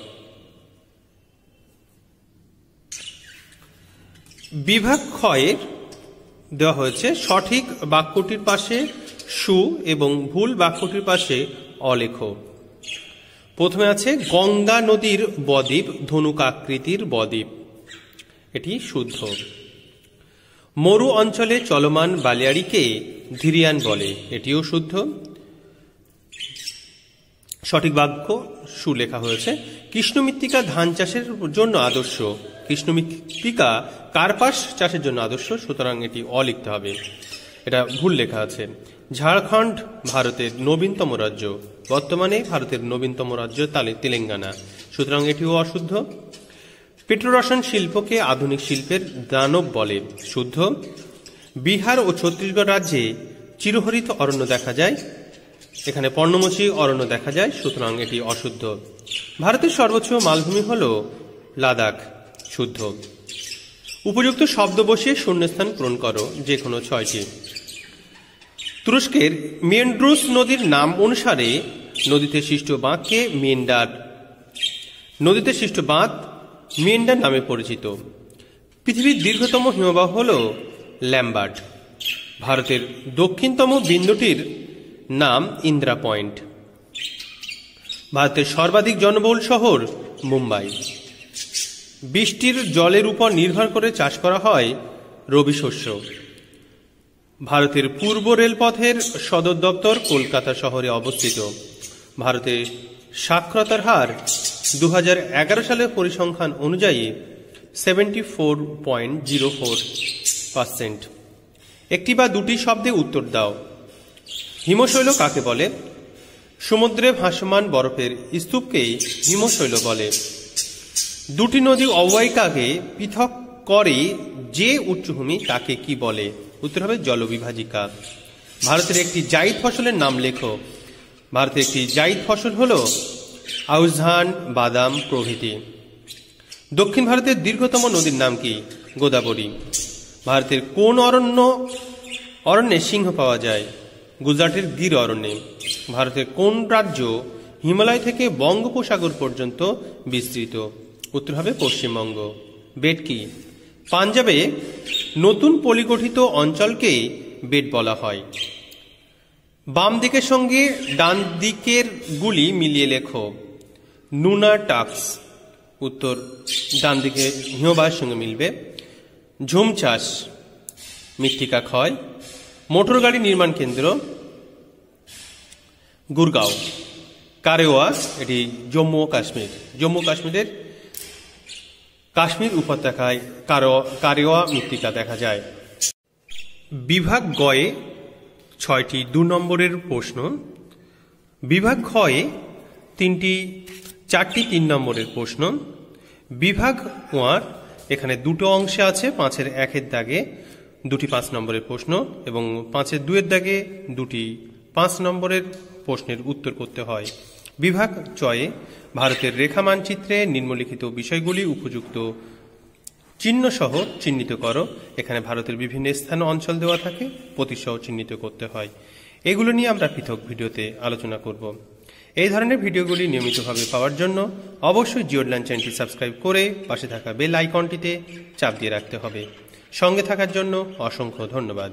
B: বিভাগ ক্ষয়ের দেওয়া হয়েছে সঠিক বাক্যটির পাশে সু এবং ভুল বাক্যটির পাশে অলেখ। প্রথমে আছে গঙ্গা নদীর বদ্বীপ ধনুক আকৃতির বদ্বীপ, এটি শুদ্ধ। মরু অঞ্চলে চলমান বালিয়াড়িকে ধীরিয়ান বলে, এটিও শুদ্ধ। সঠিক বাক্য সু লেখা হয়েছে। কৃষ্ণ মৃত্তিকা ধান চাষের জন্য আদর্শ। কৃষ্ণ মৃত্তিকা কার্পাস চাষের জন্য আদর্শ, সুতরাং এটি অ লিখতে হবে, এটা ভুল লেখা আছে। ঝাড়খণ্ড ভারতের নবীনতম রাজ্য। বর্তমানে ভারতের নবীনতম রাজ্য তেলেঙ্গানা, সুতরাং এটিও অশুদ্ধ। পেট্রোরসায়ন শিল্পকে আধুনিক শিল্পের দানব বলে, শুদ্ধ। বিহার ও ছত্তিশগড় রাজ্যে চিরহরিত অরণ্য দেখা যায়? এখানে পর্ণমোচী অরণ্য দেখা যায়, সুতরাং এটি অশুদ্ধ। ভারতের সর্বোচ্চ মালভূমি হল লাদাখ, শুদ্ধ। উপযুক্ত শব্দ বসিয়ে শূন্যস্থান পূরণ করো, যে কোনো 6টি। তুরস্কের মেন্ড্রুস নদীর নাম অনুসারে নদীতে সৃষ্ট বাঁধকে মেন্ডার। নদীতে সৃষ্ট বাঁধ মেন্ডার নামে পরিচিত। পৃথিবীর দীর্ঘতম হিমবাহ হল ল্যাম্বার্ট। ভারতের দক্ষিণতম বিন্দুটির নাম ইন্দ্রা পয়েন্ট। ভারতের সর্বাধিক জনবহুল শহর মুম্বাই। বৃষ্টির জলের উপর নির্ভর করে চাষ করা হয় রবি শস্য। ভারতের পূর্ব রেলপথের সদর দপ্তর কলকাতা শহরে অবস্থিত। ভারতের সাক্ষরতার হার 2011 সালের পরিসংখ্যান অনুযায়ী 74.04%। একটি বা দুটি শব্দে উত্তর দাও। হিমশৈল কাকে বলে? সমুদ্রে ভাসমান বরফের স্তূপকেই হিমশৈল বলে। দুটি নদী অববাহিকাকে পৃথক করে যে উচ্চভূমি তাকে কি বলে? উত্তর হবে জলবিভাজিকা। ভারতের একটি জায়িদ ফসলের নাম লেখো। ভারতের একটি জায়িদ ফসল হল আউশ ধান, বাদাম প্রভৃতি। দক্ষিণ ভারতের দীর্ঘতম নদীর নাম কি? গোদাবরী। ভারতের কোন অরণ্য
A: অরণ্যে সিংহ পাওয়া যায়? গুজরাটের গির অরণ্যে। ভারতের কোন রাজ্য হিমালয় থেকে বঙ্গোপসাগর পর্যন্ত বিস্তৃত? উত্তর হবে পশ্চিমবঙ্গ। বেট কি? পাঞ্জাবে নতুন পলিগঠিত অঞ্চলকে বেট বলা হয়। বাম দিকের সঙ্গে ডান দিকের গুলি মিলিয়ে লেখো। নুনা টাক্স। উত্তর ডান দিকে হিমবাহের সঙ্গে মিলবে। ঝুম চাষ, মৃত্তিকা ক্ষয়। মোটর গাড়ি নির্মাণ কেন্দ্র গুরগাঁও। কারেওয়া, এটি জম্মু ও কাশ্মীর। জম্মু কাশ্মীরের কাশ্মীর উপত্যকায় কারেওয়া মৃত্তিকা দেখা যায়। বিভাগ গয়ে 6টি 2 নম্বরের প্রশ্ন। বিভাগ ক্ষয়ে 4টি 3 নম্বরের প্রশ্ন। বিভাগ ওয়ার এখানে 2টো অংশে আছে, 5-এর 1-এর দাগে 2টি 5 নম্বরের প্রশ্ন এবং 5-এর 2-এর দাগে 2টি 5 নম্বরের প্রশ্নের উত্তর করতে হয়। বিভাগ চয়ে ভারতের রেখা মানচিত্রে নিম্নলিখিত বিষয়গুলি উপযুক্ত চিহ্ন সহ চিহ্নিত করো। এখানে ভারতের বিভিন্ন স্থান অঞ্চল দেওয়া থাকে, প্রতিসহ চিহ্নিত করতে হয়। এগুলো নিয়ে আমরা পৃথক ভিডিওতে আলোচনা করব। এই ধরনের ভিডিওগুলি নিয়মিতভাবে পাওয়ার জন্য অবশ্যই জিওডল্যান্ড চ্যানেলটি সাবস্ক্রাইব করে পাশে থাকা বেল আইকনটিতে চাপ দিয়ে রাখতে হবে। সঙ্গে থাকার জন্য অসংখ্য ধন্যবাদ।